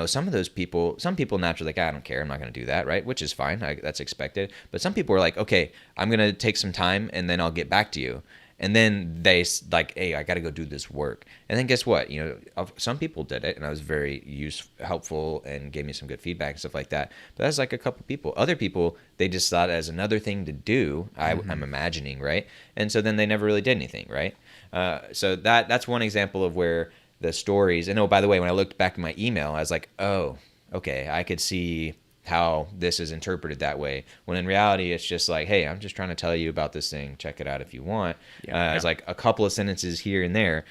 some of those people, some people naturally like, I don't care, I'm not going to do that, right? Which is fine. That's expected. But some people are like, okay, I'm going to take some time and then I'll get back to you. And then they like, hey, I got to go do this work. And then guess what? Some people did it, and I was very helpful and gave me some good feedback and stuff like that. But that's like a couple people. Other people, they just thought as another thing to do. I'm imagining, right? And so then they never really did anything, right? So that's one example of where the stories. And oh, by the way, when I looked back at my email, I was like, oh, okay, I could see how this is interpreted that way, when in reality it's just like, hey, I'm just trying to tell you about this thing, check it out if you want. It's like a couple of sentences here and there.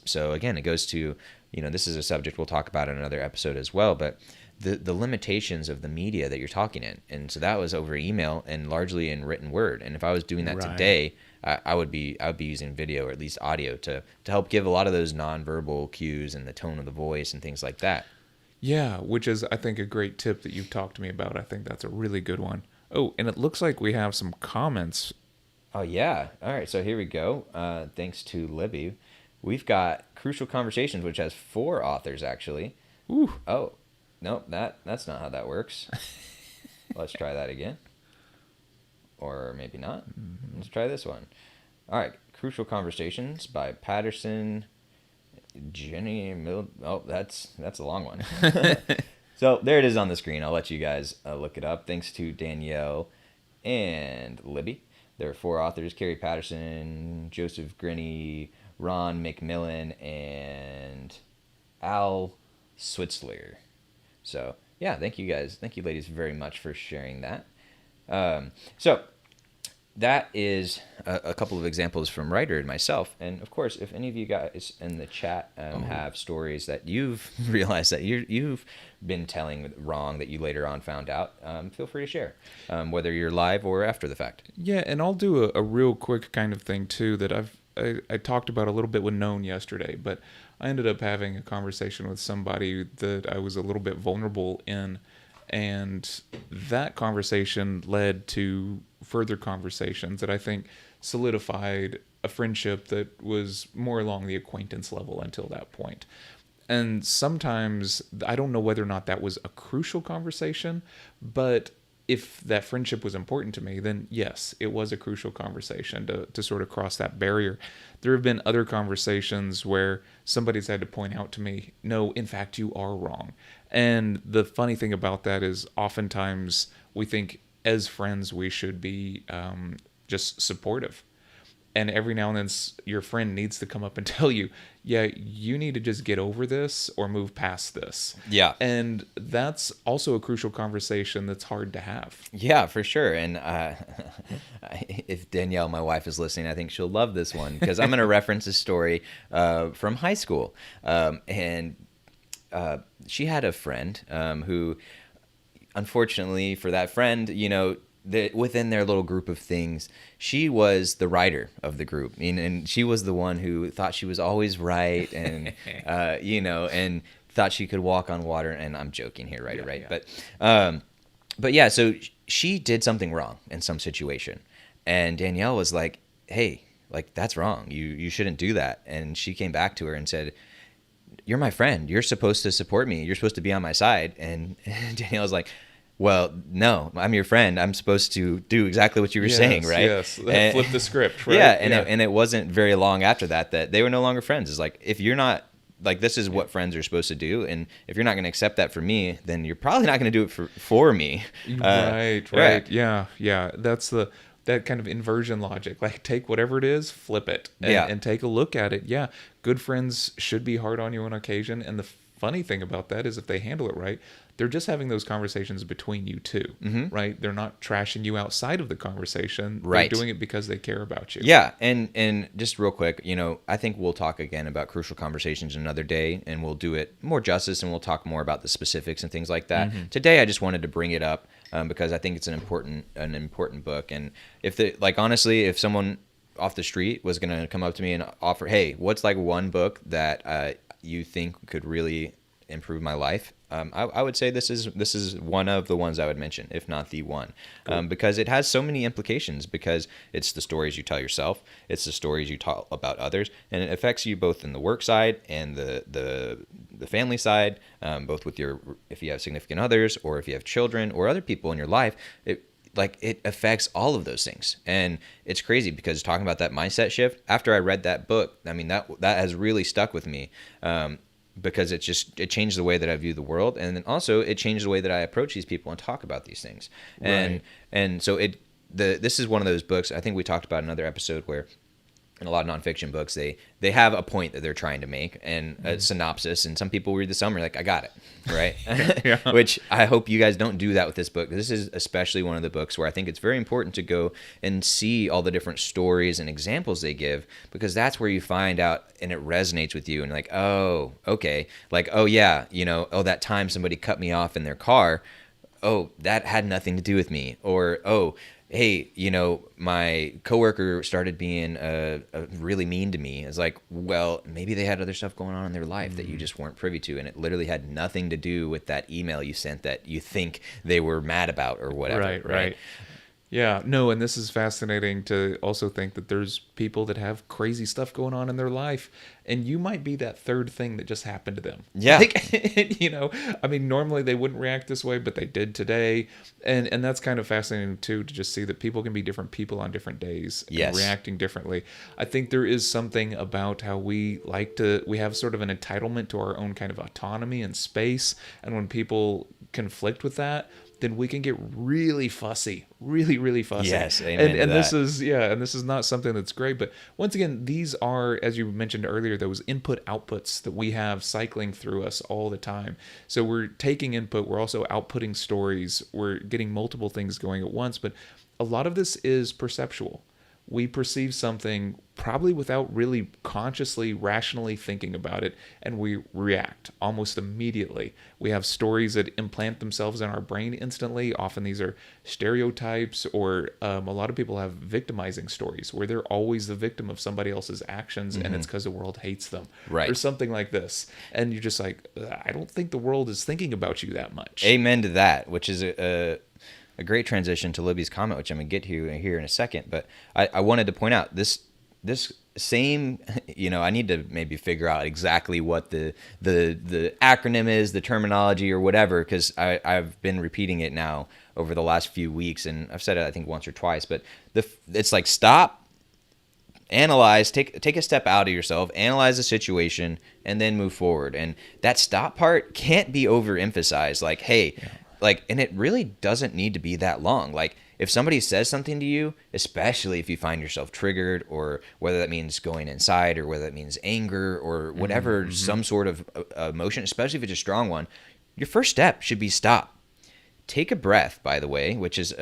So again, it goes to, this is a subject we'll talk about in another episode as well, but the limitations of the media that you're talking in. And so that was over email and largely in written word. And if I was doing that today, I would be using video or at least audio to help give a lot of those nonverbal cues and the tone of the voice and things like that. Yeah, which is, I think, a great tip that you've talked to me about. I think that's a really good one. Oh, and it looks like we have some comments. Oh, yeah. All right, so here we go. Thanks to Libby. We've got Crucial Conversations, which has 4 authors, actually. Ooh. Oh, nope, that's not how that works. Let's try that again. Or maybe not. Let's try this one. All right, Crucial Conversations by Patterson... Jenny Mill. Oh, that's a long one. So there it is on the screen. I'll let you guys look it up. Thanks to Danielle and Libby. There are 4 authors: Carrie Patterson, Joseph Grinney, Ron McMillan, and Al Switzler. So yeah, thank you guys. Thank you ladies very much for sharing that. So that is a couple of examples from Writer and myself. And of course, if any of you guys in the chat have stories that you've realized that you've been telling wrong that you later on found out, feel free to share, whether you're live or after the fact. Yeah, and I'll do a real quick kind of thing too that I talked about a little bit with Known yesterday, but I ended up having a conversation with somebody that I was a little bit vulnerable in. And that conversation led to further conversations that I think solidified a friendship that was more along the acquaintance level until that point. And sometimes, I don't know whether or not that was a crucial conversation, but if that friendship was important to me, then yes, it was a crucial conversation to sort of cross that barrier. There have been other conversations where somebody's had to point out to me, no, in fact, you are wrong. And the funny thing about that is oftentimes we think as friends we should be just supportive. And every now and then your friend needs to come up and tell you, yeah, you need to just get over this or move past this. Yeah. And that's also a crucial conversation that's hard to have. Yeah, for sure. And if Danielle, my wife, is listening, I think she'll love this one because I'm going to reference a story from high school. And she had a friend who, unfortunately for that friend, within their little group of things, she was the writer of the group. And she was the one who thought she was always right and, and thought she could walk on water. And I'm joking here, right? Yeah. But yeah, so she did something wrong in some situation. And Danielle was like, hey, like, that's wrong. You shouldn't do that. And she came back to her and said, you're my friend. You're supposed to support me. You're supposed to be on my side. And Danielle was like, well, no, I'm your friend. I'm supposed to do exactly what you were saying, right? Yes, flip the script, right? Yeah, and it wasn't very long after that they were no longer friends. It's like, if you're not, like, this is what friends are supposed to do, and if you're not going to accept that from me, then you're probably not going to do it for me. Right. Yeah. That's that kind of inversion logic. Like, take whatever it is, flip it, and take a look at it. Yeah, good friends should be hard on you on occasion, and the funny thing about that is if they handle it right, they're just having those conversations between you two, right? They're not trashing you outside of the conversation. Right. They're doing it because they care about you. Yeah, and just real quick, I think we'll talk again about crucial conversations another day, and we'll do it more justice, and we'll talk more about the specifics and things like that. Today, I just wanted to bring it up because I think it's an important book, and honestly, if someone off the street was going to come up to me and offer, hey, what's like one book that you think could really improve my life, I would say this is one of the ones I would mention, if not the one, because it has so many implications. Because it's the stories you tell yourself, it's the stories you tell about others, and it affects you both in the work side and the family side, both with if you have significant others, or if you have children or other people in your life. It affects all of those things. And it's crazy because talking about that mindset shift, after I read that book, I mean, that has really stuck with me, because it changed the way that I view the world. And then also it changed the way that I approach these people and talk about these things. Right. And so this is one of those books, I think we talked about in another episode, where in a lot of nonfiction books, they have a point that they're trying to make and a synopsis, and some people read the summary like, I got it, right? Yeah. Which I hope you guys don't do that with this book. This is especially one of the books where I think it's very important to go and see all the different stories and examples they give, because that's where you find out and it resonates with you, and like, oh, okay, like, oh yeah, oh, that time somebody cut me off in their car, oh, that had nothing to do with me. Or, oh, hey, my coworker started being really mean to me. It's like, well, maybe they had other stuff going on in their life that you just weren't privy to, and it literally had nothing to do with that email you sent that you think they were mad about or whatever. Right. Yeah, no, and this is fascinating to also think that there's people that have crazy stuff going on in their life, and you might be that third thing that just happened to them. Yeah. I mean, normally they wouldn't react this way, but they did today. And that's kind of fascinating too, to just see that people can be different people on different days and Yes. reacting differently. I think there is something about how we have sort of an entitlement to our own kind of autonomy and space. And when people conflict with that, then we can get really fussy, really, really fussy. Yes, amen to and that. this is not something that's great. But once again, these are, as you mentioned earlier, those input outputs that we have cycling through us all the time. So we're taking input, we're also outputting stories, we're getting multiple things going at once. But a lot of this is perceptual. We perceive something probably without really consciously, rationally thinking about it, and we react almost immediately. We have stories that implant themselves in our brain instantly. Often these are stereotypes, or a lot of people have victimizing stories where they're always the victim of somebody else's actions, and it's because the world hates them, Right. or something like this. And you're just like, I don't think the world is thinking about you that much. Amen to that, which is a great transition to Libby's comment, which I'm going to get to here in a second. But I wanted to point out this same, I need to maybe figure out exactly what the acronym is, the terminology or whatever, because I've been repeating it now over the last few weeks, and I've said it I think once or twice. But it's like, stop, analyze, take a step out of yourself, analyze the situation, and then move forward. And that stop part can't be overemphasized. Like, hey. Yeah. And it really doesn't need to be that long. Like, if somebody says something to you, especially if you find yourself triggered, or whether that means going inside, or whether that means anger, or whatever, some sort of emotion, especially if it's a strong one, your first step should be stop. Take a breath, by the way, which is,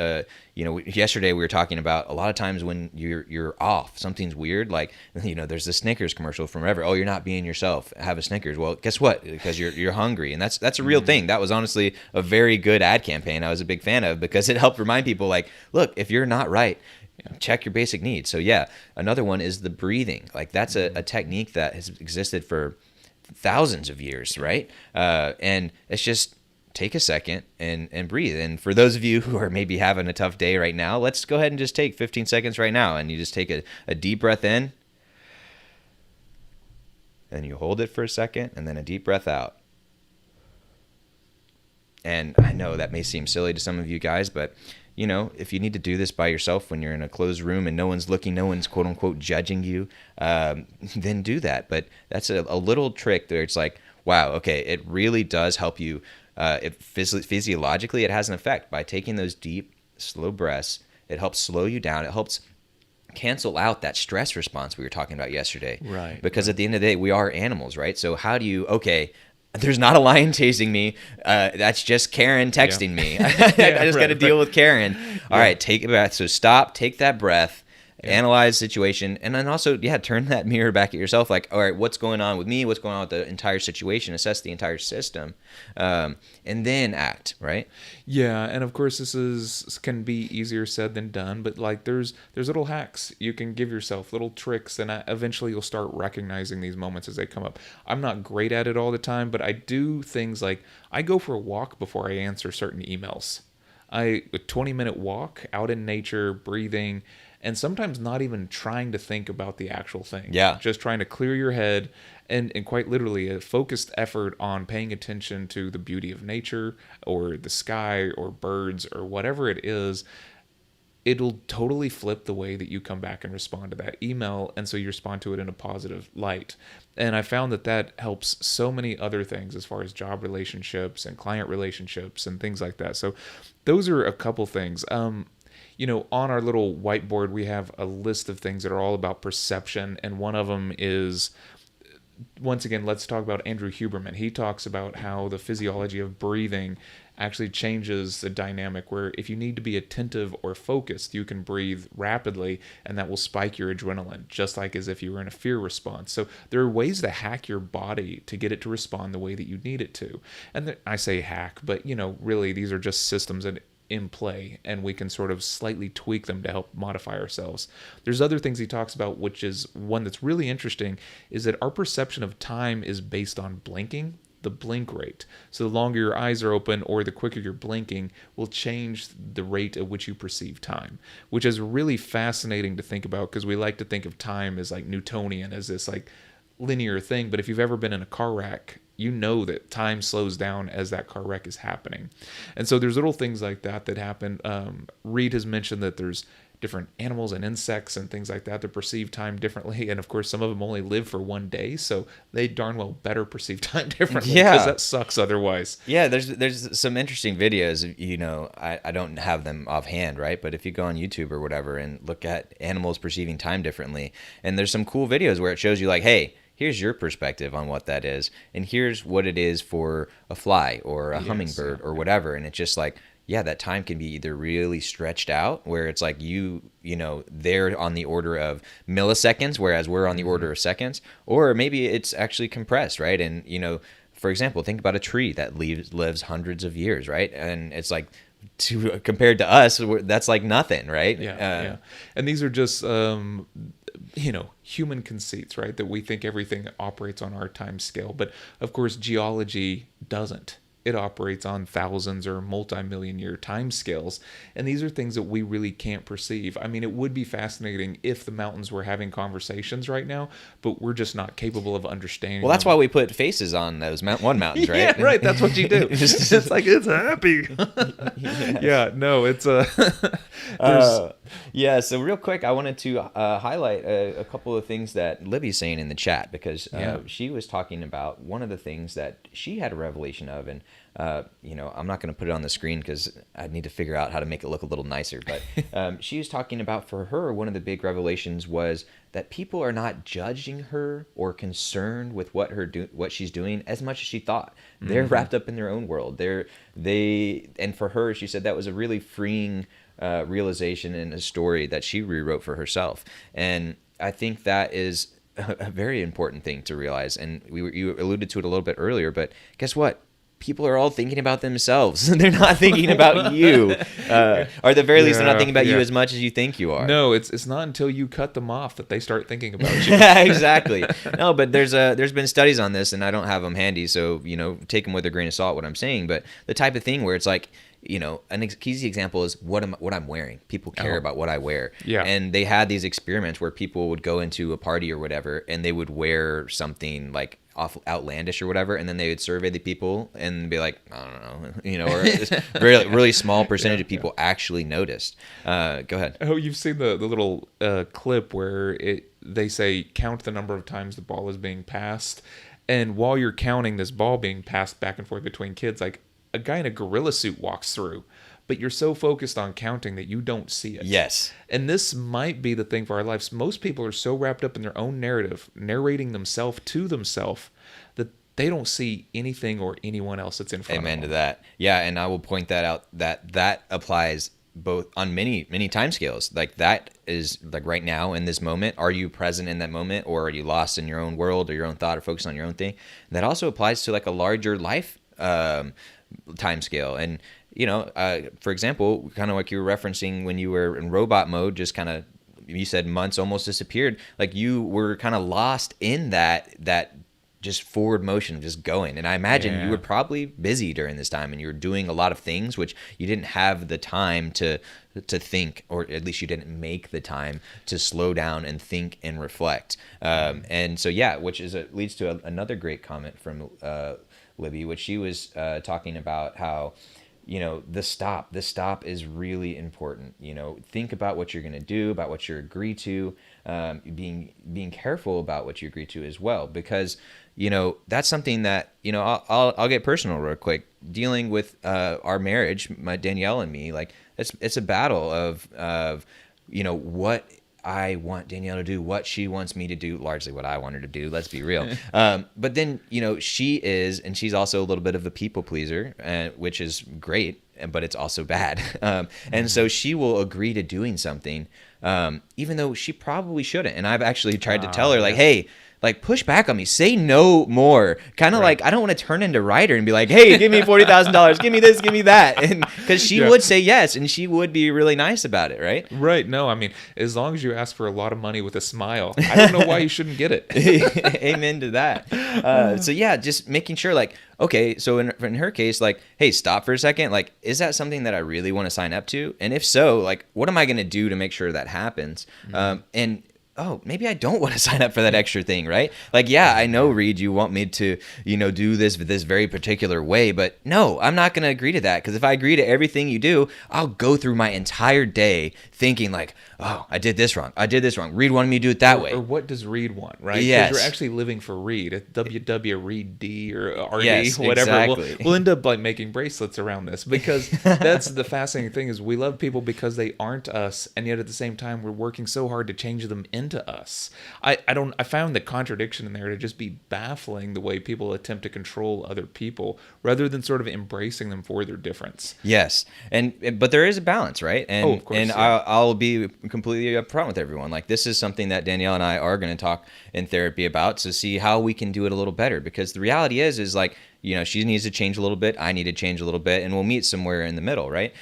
yesterday we were talking about a lot of times when you're off, something's weird, like, there's the Snickers commercial from Ever. Oh, you're not being yourself. Have a Snickers. Well, guess what? Because you're hungry. And that's a real thing. That was honestly a very good ad campaign I was a big fan of, because it helped remind people, like, look, if you're not right, check your basic needs. So yeah, another one is the breathing. Like, that's a technique that has existed for thousands of years, right? And it's just, take a second and breathe. And for those of you who are maybe having a tough day right now, let's go ahead and just take 15 seconds right now, and you just take a deep breath in, and you hold it for a second, and then a deep breath out. And I know that may seem silly to some of you guys, but if you need to do this by yourself when you're in a closed room and no one's looking, no one's quote unquote judging you, then do that. But that's a little trick there. It's like, wow, okay, it really does help you. Physiologically, it has an effect. By taking those deep, slow breaths, it helps slow you down. It helps cancel out that stress response we were talking about yesterday. Right. Because at the end of the day, we are animals, right? So how do you, there's not a lion chasing me. That's just Karen texting me. I just got to deal with Karen. All right, take a breath. So stop, take that breath, Yeah. analyze the situation, and then also, yeah, turn that mirror back at yourself. Like, all right, what's going on with me? What's going on with the entire situation? Assess the entire system, and then act. Right? Yeah, and of course this is can be easier said than done, but like there's little hacks you can give yourself, little tricks, and eventually you'll start recognizing these moments as they come up. I'm not great at it all the time, but I do things like I go for a walk before I answer certain emails. A 20-minute walk out in nature, breathing, and sometimes not even trying to think about the actual thing. Yeah. Just trying to clear your head and quite literally a focused effort on paying attention to the beauty of nature or the sky or birds or whatever it is. It'll totally flip the way that you come back and respond to that email, and so you respond to it in a positive light. And I found that that helps so many other things as far as job relationships and client relationships and things like that. So those are a couple things. On our little whiteboard, we have a list of things that are all about perception, and one of them is, once again, let's talk about Andrew Huberman. He talks about how the physiology of breathing actually changes the dynamic where if you need to be attentive or focused, you can breathe rapidly and that will spike your adrenaline, just like as if you were in a fear response. So there are ways to hack your body to get it to respond the way that you need it to. And I say hack, but really these are just systems that in play, and we can sort of slightly tweak them to help modify ourselves. There's other things he talks about, which is one that's really interesting, is that our perception of time is based on blinking, the blink rate. So the longer your eyes are open or the quicker you're blinking will change the rate at which you perceive time, which is really fascinating to think about because we like to think of time as like Newtonian, as this like linear thing. But if you've ever been in a car wreck, you know that time slows down as that car wreck is happening. And so there's little things like that that happen. Reed has mentioned that there's different animals and insects and things like that that perceive time differently. And of course, some of them only live for one day, so they darn well better perceive time differently because that sucks otherwise. Yeah, there's some interesting videos. I don't have them offhand, right? But if you go on YouTube or whatever and look at animals perceiving time differently, and there's some cool videos where it shows you like, hey, here's your perspective on what that is, and here's what it is for a fly or a hummingbird or whatever. And it's just like, yeah, that time can be either really stretched out where it's like they're on the order of milliseconds, whereas we're on the order of seconds, or maybe it's actually compressed, right? And, for example, think about a tree that lives hundreds of years, right? And it's like, compared to us, that's like nothing, right? Yeah. And these are just, human conceits, right? That we think everything operates on our time scale. But of course, geology doesn't. It operates on thousands or multi-million year time scales. And these are things that we really can't perceive. I mean, it would be fascinating if the mountains were having conversations right now, but we're just not capable of understanding. Well, that's why we put faces on those mountains, right? Yeah, right. That's what you do. It's like, it's happy. Yeah, no, it's yeah, so real quick, I wanted to highlight a couple of things that Libby's saying in the chat because she was talking about one of the things that she had a revelation of, and I'm not going to put it on the screen because I need to figure out how to make it look a little nicer. But she was talking about, for her, one of the big revelations was that people are not judging her or concerned with what she's doing as much as she thought. They're wrapped up in their own world. And for her, she said that was a really freeing realization and a story that she rewrote for herself. And I think that is a very important thing to realize. And you alluded to it a little bit earlier, but guess what? People are all thinking about themselves. They're not thinking about you. Or at the very least, they're not thinking about you as much as you think you are. No, it's not until you cut them off that they start thinking about you. Exactly. No, but there's been studies on this, and I don't have them handy, so take them with a grain of salt what I'm saying. But the type of thing where it's like, an easy example is what I'm wearing. People care about what I wear. Yeah. And they had these experiments where people would go into a party or whatever, and they would wear something like outlandish or whatever, and then they would survey the people and be like, I don't know, or really, really small percentage of people actually noticed. Go ahead. Oh, you've seen the little clip where they say count the number of times the ball is being passed, and while you're counting this ball being passed back and forth between kids, like a guy in a gorilla suit walks through, but you're so focused on counting that you don't see it. Yes. And this might be the thing for our lives. Most people are so wrapped up in their own narrative, narrating themselves to themselves, that they don't see anything or anyone else that's in front of them. Amen to that. Yeah, and I will point that out, that applies both on many time scales. Like that is like right now in this moment, are you present in that moment, or are you lost in your own world or your own thought or focused on your own thing? That also applies to like a larger life time scale. And for example, kind of like you were referencing when you were in robot mode, just kind of, you said months almost disappeared, like you were kind of lost in that just forward motion of just going. And I imagine you Yeah. were probably busy during this time and you were doing a lot of things which you didn't have the time to think, or at least you didn't make the time to slow down and think and reflect. And so yeah, which is leads to another great comment from Libby, which she was talking about how the stop is really important. Think about what you're going to do, about what you agree to, being careful about what you agree to as well, because that's something that I'll get personal real quick. Dealing with our marriage, my Danielle and me, like it's a battle of what I want Danielle to do, what she wants me to do, largely what I want her to do. Let's be real. But then, she is, and she's also a little bit of a people pleaser, which is great, but it's also bad. And so she will agree to doing something, even though she probably shouldn't. And I've actually tried to tell her, like, hey, like, push back on me. Say no more. Kind of Right. like, I don't want to turn into Ryder and be like, hey, give me $40,000. Give me this, give me that. And because she Yeah. would say yes, and she would be really nice about it, right? Right. No, I mean, as long as you ask for a lot of money with a smile, I don't know why you shouldn't get it. Amen to that. So yeah, just making sure, like, okay, so in her case, like, hey, stop for a second. Like, is that something that I really want to sign up to? And if so, like, what am I going to do to make sure that happens? And oh, maybe I don't want to sign up for that extra thing, right? Like, yeah, I know, Reed, you want me to, do this very particular way, but no, I'm not going to agree to that, because if I agree to everything you do, I'll go through my entire day thinking like, oh, I did this wrong. Reed wanted me to do it that way. Or what does Reed want, right? 'Cause Yes. you're actually living for Reed. It's WW Reed D or RD, Yes, whatever. exactly. We'll end up like making bracelets around this, because that's the fascinating thing is we love people because they aren't us, and yet at the same time we're working so hard to change them into us. I found the contradiction in there to just be baffling, the way people attempt to control other people rather than sort of embracing them for their difference. Yes, but there is a balance, right? And Oh, of course, and yeah. I'll be completely upfront with everyone. Like, this is something that Danielle and I are going to talk in therapy about to see how we can do it a little better. Because the reality is like, she needs to change a little bit, I need to change a little bit, and we'll meet somewhere in the middle, right?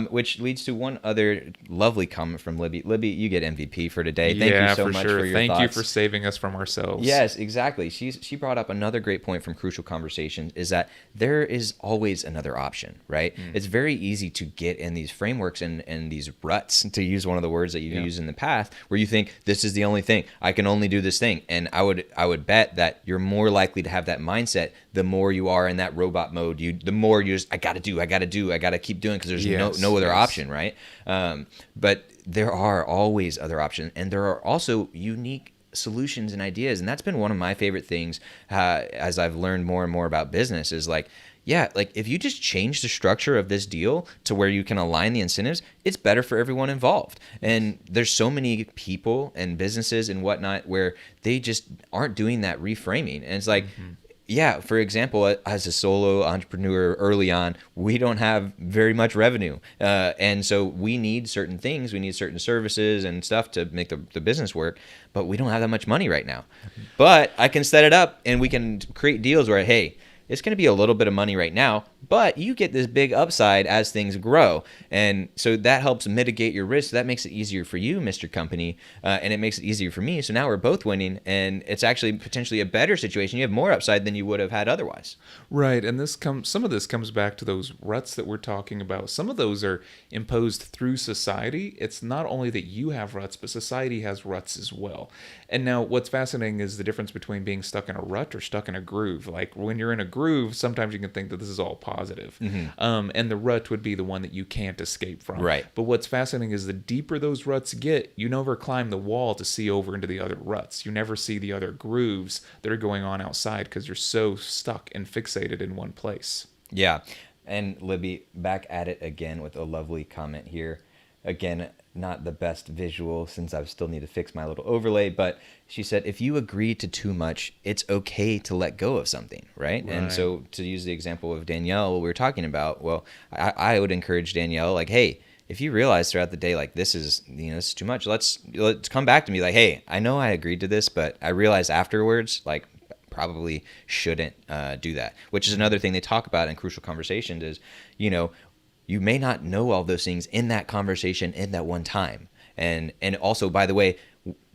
Which leads to one other lovely comment from Libby. Libby, you get MVP for today. Thank you so much for your Thank you thoughts. for saving us from ourselves. Yes, exactly. She brought up another great point from Crucial Conversations, is that there is always another option, right? It's very easy to get in these frameworks and these ruts, to use one of the words that you've used in the past, where you think this is the only thing. I can only do this thing. And I would bet that you're more likely to have that mindset the more you are in that robot mode. The more you just, I gotta keep doing, because there's no other option, right? But there are always other options, and there are also unique solutions and ideas. And that's been one of my favorite things as I've learned more and more about business, is like, yeah, like if you just change the structure of this deal to where you can align the incentives, it's better for everyone involved. And there's so many people and businesses and whatnot where they just aren't doing that reframing. And it's like, yeah, for example, as a solo entrepreneur early on, we don't have very much revenue. And so we need certain things. We need certain services and stuff to make the business work. But we don't have that much money right now. But I can set it up, and we can create deals where, hey, it's going to be a little bit of money right now, but you get this big upside as things grow. And so that helps mitigate your risk. That makes it easier for you, Mr. Company, and it makes it easier for me. So now we're both winning, and it's actually potentially a better situation. You have more upside than you would have had otherwise. Right, and some of this comes back to those ruts that we're talking about. Some of those are imposed through society. It's not only that you have ruts, but society has ruts as well. And now what's fascinating is the difference between being stuck in a rut or stuck in a groove. Like when you're in a groove, sometimes you can think that this is all positive. And the rut would be the one that you can't escape from. Right. But what's fascinating is the deeper those ruts get, you never climb the wall to see over into the other ruts. You never see the other grooves that are going on outside, because you're so stuck and fixated in one place. Yeah. And Libby, back at it again with a lovely comment here. Again, not the best visual, since I still need to fix my little overlay, but she said, if you agree to too much, it's okay to let go of something, right? And so to use the example of Danielle, what we were talking about, well, I would encourage Danielle, like, hey, if you realize throughout the day, like, this is, this is too much, let's come back to me like, hey, I know I agreed to this, but I realized afterwards, like, probably shouldn't do that, which is another thing they talk about in Crucial Conversations is, you may not know all those things in that conversation in that one time. And also, by the way,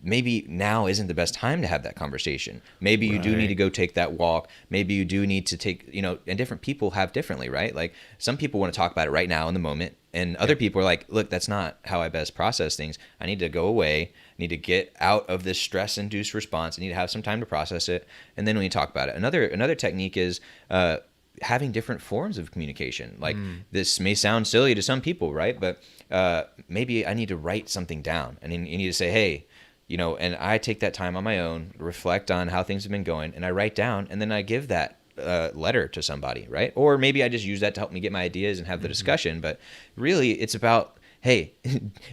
maybe now isn't the best time to have that conversation. Maybe you do need to go take that walk. Maybe you do need to take, and different people have differently, right? Like, some people want to talk about it right now in the moment. And other people are like, look, that's not how I best process things. I need to go away. I need to get out of this stress-induced response. I need to have some time to process it. And then we talk about it. Another technique is having different forms of communication. Like, this may sound silly to some people, right? But maybe I need to write something down. And then you need to say, hey, and I take that time on my own, reflect on how things have been going, and I write down, and then I give that letter to somebody, right? Or maybe I just use that to help me get my ideas and have the discussion. But really, it's about, hey,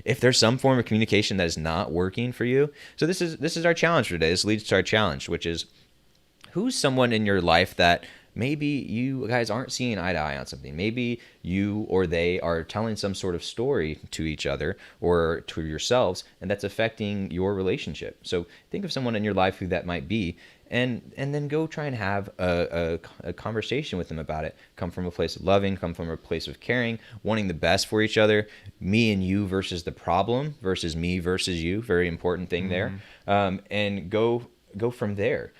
if there's some form of communication that is not working for you. So this is our challenge for today. This leads to our challenge, which is, who's someone in your life that maybe you guys aren't seeing eye to eye on something. Maybe you or they are telling some sort of story to each other or to yourselves, and that's affecting your relationship. So think of someone in your life who that might be, and then go try and have a conversation with them about it. Come from a place of loving, come from a place of caring, wanting the best for each other. Me and you versus the problem versus me versus you. Very important thing there. And go from there.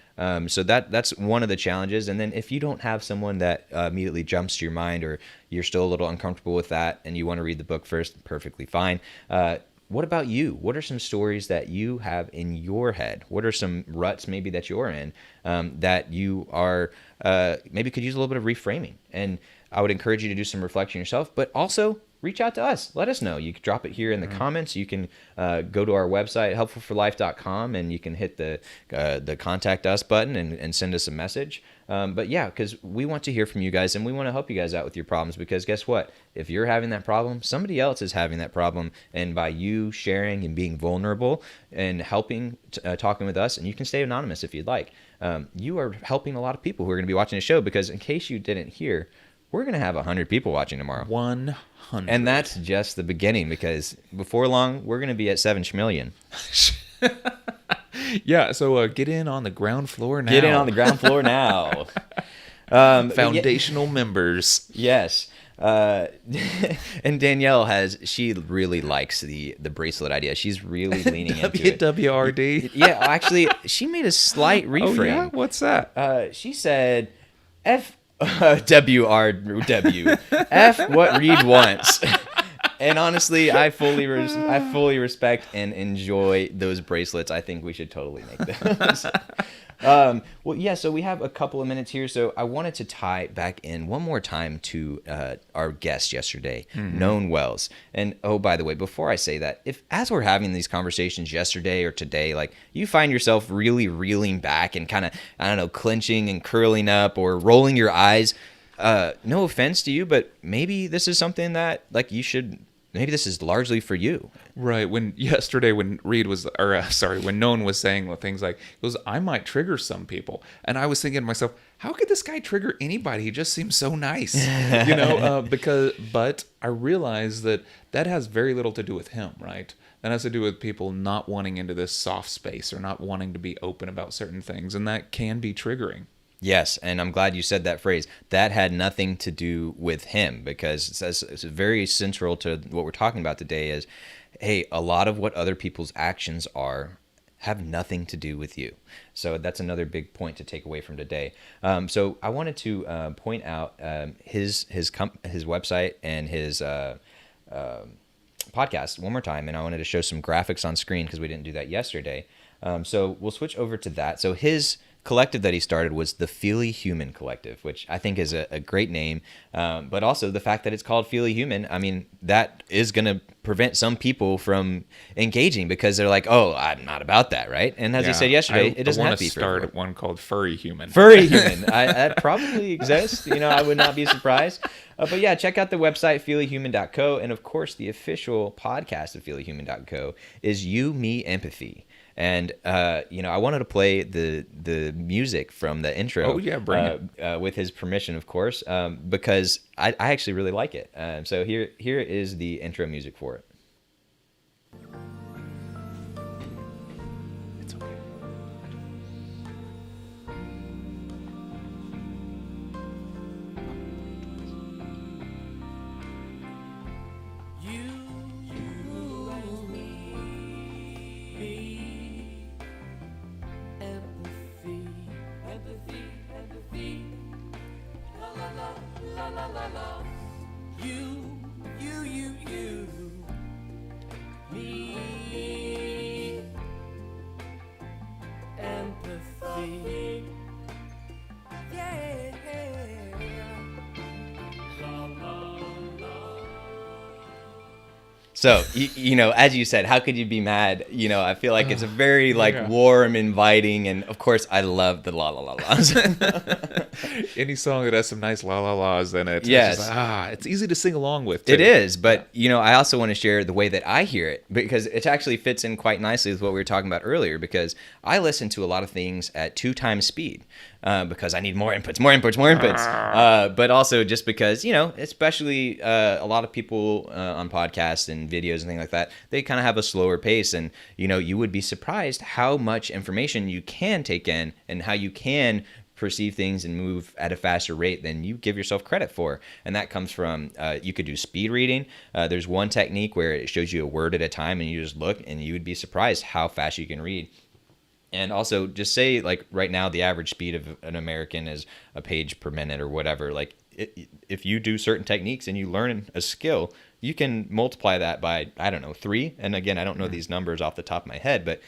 So that's one of the challenges. And then if you don't have someone that immediately jumps to your mind, or you're still a little uncomfortable with that and you want to read the book first, perfectly fine. What about you? What are some stories that you have in your head? What are some ruts maybe that you're in that you are maybe could use a little bit of reframing? And I would encourage you to do some reflection yourself, but also reach out to us. Let us know. You can drop it here in the comments. You can go to our website, helpfulforlife.com, and you can hit the contact us button and send us a message. But yeah, because we want to hear from you guys, and we want to help you guys out with your problems, because guess what? If you're having that problem, somebody else is having that problem. And by you sharing and being vulnerable and helping, talking with us, and you can stay anonymous if you'd like, you are helping a lot of people who are going to be watching the show, because in case you didn't hear, we're going to have 100 people watching tomorrow. 100. And that's just the beginning, because before long, we're going to be at 7 schmillion. Yeah, so get in on the ground floor now. Get in on the ground floor now. Foundational members. Yes. And Danielle she really likes the bracelet idea. She's really leaning into it. WWRD. Yeah, actually, she made a slight reframe. Oh, yeah? What's that? She said, WRW. F what Reed wants. And honestly, I fully respect and enjoy those bracelets. I think we should totally make those. Well, yeah, so we have a couple of minutes here. So I wanted to tie back in one more time to our guest yesterday, Known Wells. And oh, by the way, before I say that, if as we're having these conversations yesterday or today, like, you find yourself really reeling back and kind of, I don't know, clenching and curling up or rolling your eyes, no offense to you, but maybe this is something that, like, maybe this is largely for you. Right. When Reed was, when Known was saying things like, he goes, I might trigger some people. And I was thinking to myself, how could this guy trigger anybody? He just seems so nice, but I realized that has very little to do with him, right? That has to do with people not wanting into this soft space or not wanting to be open about certain things. And that can be triggering. Yes, and I'm glad you said that phrase. That had nothing to do with him, because it's very central to what we're talking about today is, hey, a lot of what other people's actions have nothing to do with you. So that's another big point to take away from today. So I wanted to point out his website and his podcast one more time, and I wanted to show some graphics on screen because we didn't do that yesterday. So we'll switch over to that. So his collective that he started was the Feely Human Collective, which I think is a great name. But also the fact that it's called Feely Human, I mean, that is going to prevent some people from engaging because they're like, oh, I'm not about that, right? And as I said yesterday, it doesn't have to be for start one called Furry Human. Furry Human. That probably exists. I would not be surprised. But yeah, check out the website, feelyhuman.co. And of course, the official podcast of feelyhuman.co is You, Me, Empathy. And I wanted to play the music from the intro. Oh, yeah, bring it. With his permission, of course, because I actually really like it. So here is the intro music for it. It's okay. So, as you said, how could you be mad? I feel like it's a very Yeah. warm, inviting, and of course, I love the la la la la's. Any song that has some nice la la la's in it. Yes. It's just, it's easy to sing along with, too. It is, but I also want to share the way that I hear it, because it actually fits in quite nicely with what we were talking about earlier, because I listen to a lot of things at 2 times speed. Because I need more inputs. But also just because, especially a lot of people on podcasts and videos and things like that, they kind of have a slower pace. And, you would be surprised how much information you can take in and how you can perceive things and move at a faster rate than you give yourself credit for. And that comes from, you could do speed reading. There's one technique where it shows you a word at a time and you just look, and you would be surprised how fast you can read. And also, just say, right now, the average speed of an American is a page per minute or whatever. If you do certain techniques and you learn a skill, you can multiply that by, 3. And again, I don't know these numbers off the top of my head, but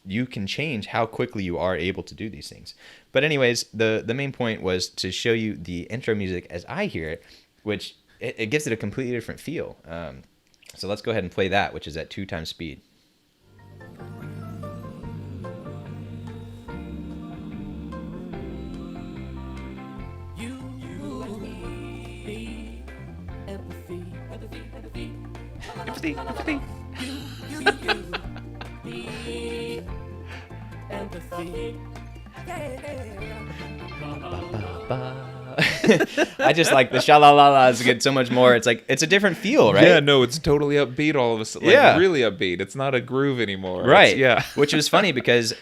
you can change how quickly you are able to do these things. But anyways, the main point was to show you the intro music as I hear it, which it gives it a completely different feel. So let's go ahead and play that, which is at 2 times speed. Empathy. I just like the sha-la-la-las get so much more. It's it's a different feel, right? Yeah, no, it's totally upbeat all of a sudden. Yeah. Really upbeat. It's not a groove anymore. Right. Yeah. Which was funny because,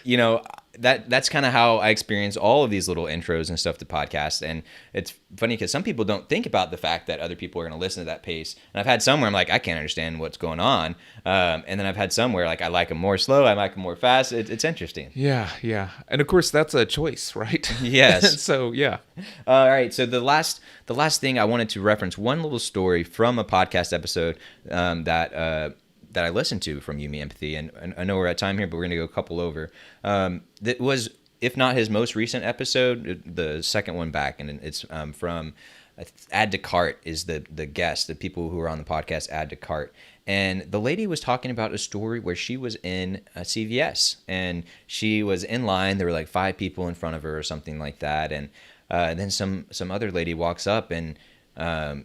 that's kind of how I experience all of these little intros and stuff to podcasts. And it's funny because some people don't think about the fact that other people are going to listen to that pace. And I've had some where I'm like, I can't understand what's going on. And then I've had some where I like them more slow, I like them more fast. It's interesting. Yeah. And of course, that's a choice, right? Yes. So, yeah. All right. So the last thing I wanted to reference one little story from a podcast episode that I listened to from You, Me, Empathy, and I know we're at time here, but we're gonna go a couple over. That was, if not his most recent episode, the second one back, and it's from Add to Cart is the guest, the people who are on the podcast Add to Cart. And the lady was talking about a story where she was in a CVS and she was in line. There were 5 people in front of her or something like that. And then some other lady walks up and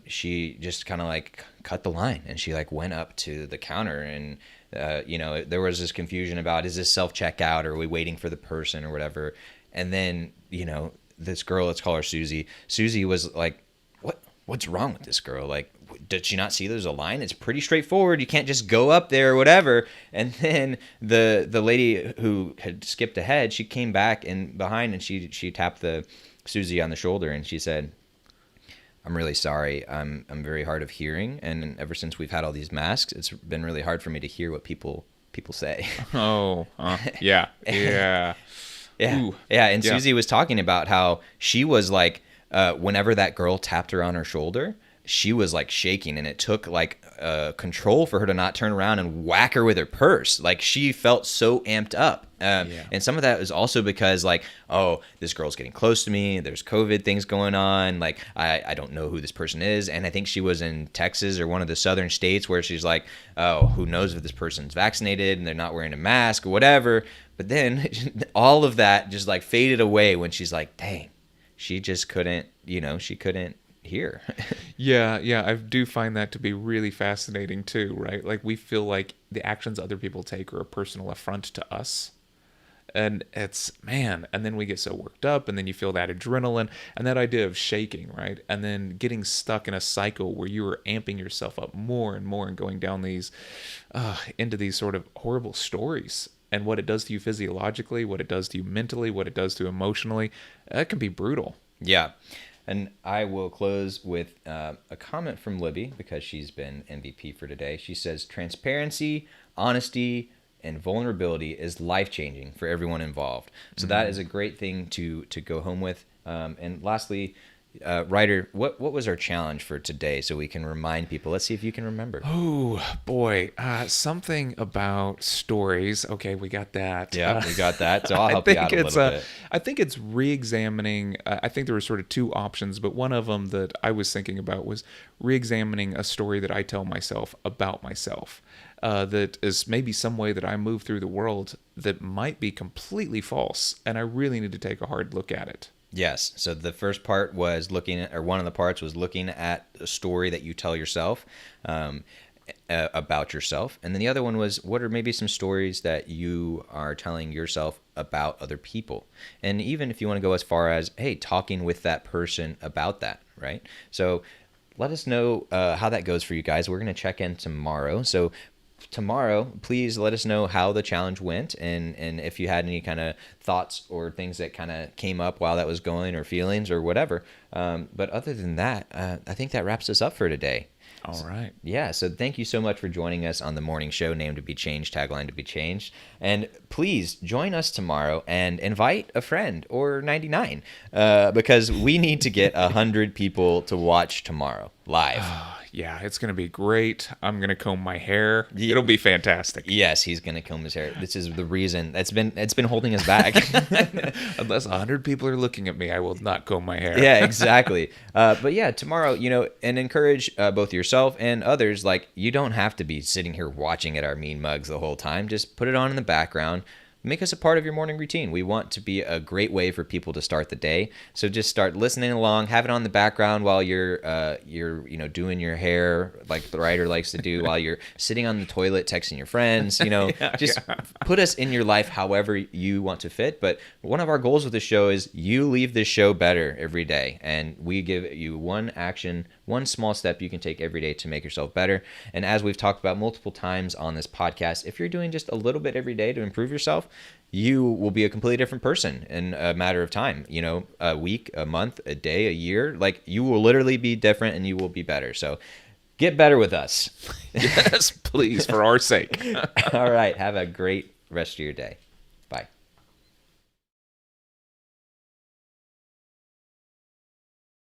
she just kind of cut the line, and she went up to the counter, and there was this confusion about, is this self-checkout or are we waiting for the person or whatever. And then this girl, let's call her Susie was like, what's wrong with this girl? Did she not see there's a line? It's pretty straightforward. You can't just go up there or whatever. And then the lady who had skipped ahead, she came back and behind, and she tapped the Susie on the shoulder, and she said, I'm really sorry. I'm very hard of hearing, and ever since we've had all these masks, it's been really hard for me to hear what people say. Oh, yeah. Yeah. Ooh. Yeah. And Yeah. Susie was talking about how she was whenever that girl tapped her on her shoulder, she was shaking, and it took control for her to not turn around and whack her with her purse. She felt so amped up. And some of that is also because this girl's getting close to me. There's COVID things going on. I don't know who this person is. And I think she was in Texas or one of the southern states where she's who knows if this person's vaccinated and they're not wearing a mask or whatever. But then all of that just faded away when she's dang, she just couldn't, she couldn't hear. Yeah, I do find that to be really fascinating too, right? We feel like the actions other people take are a personal affront to us. And it's, man, and then we get so worked up, and then you feel that adrenaline and that idea of shaking, right? And then getting stuck in a cycle where you are amping yourself up more and more and going down these, into these sort of horrible stories. And what it does to you physiologically, what it does to you mentally, what it does to you emotionally, that can be brutal. Yeah. And I will close with a comment from Libby because she's been MVP for today. She says, transparency, honesty, and vulnerability is life-changing for everyone involved. So that is a great thing to go home with. And lastly, Ryder, what was our challenge for today so we can remind people? Let's see if you can remember. Oh boy, something about stories. Okay, we got that. Yeah, we got that. So I'll help you out a little bit. I think it's re-examining. I think there were sort of two options, but one of them that I was thinking about was re-examining a story that I tell myself about myself. That is maybe some way that I move through the world that might be completely false, and I really need to take a hard look at it. Yes. So the first part was looking at, or one of the parts was looking at a story that you tell yourself about yourself. And then the other one was, what are maybe some stories that you are telling yourself about other people? And even if you want to go as far as, hey, talking with that person about that, right? So let us know how that goes for you guys. We're going to check in tomorrow. So tomorrow, please let us know how the challenge went and if you had any kind of thoughts or things that kind of came up while that was going or feelings or whatever. But other than that, I think that wraps us up for today. All right. Yeah, so thank you so much for joining us on the morning show, Name to be Changed, Tagline to be Changed. And please join us tomorrow and invite a friend or 99 because we need to get 100 people to watch tomorrow live. Yeah, it's going to be great. I'm going to comb my hair. It'll be fantastic. Yes, he's going to comb his hair. This is the reason it's been holding us back. Unless 100 people are looking at me, I will not comb my hair. Yeah, exactly. But yeah, tomorrow, and encourage both yourself and others. Like, you don't have to be sitting here watching at our mean mugs the whole time. Just put it on in the background. Make us a part of your morning routine. We want to be a great way for people to start the day. So just start listening along, have it on the background while you're doing your hair like the writer likes to do, while you're sitting on the toilet texting your friends. Put us in your life however you want to fit. But one of our goals with the show is you leave this show better every day, and we give you one action, one small step you can take every day to make yourself better. And as we've talked about multiple times on this podcast, if you're doing just a little bit every day to improve yourself, you will be a completely different person in a matter of time. A week, a month, a day, a year. Like, you will literally be different and you will be better. So get better with us. Yes, please, for our sake. All right. Have a great rest of your day.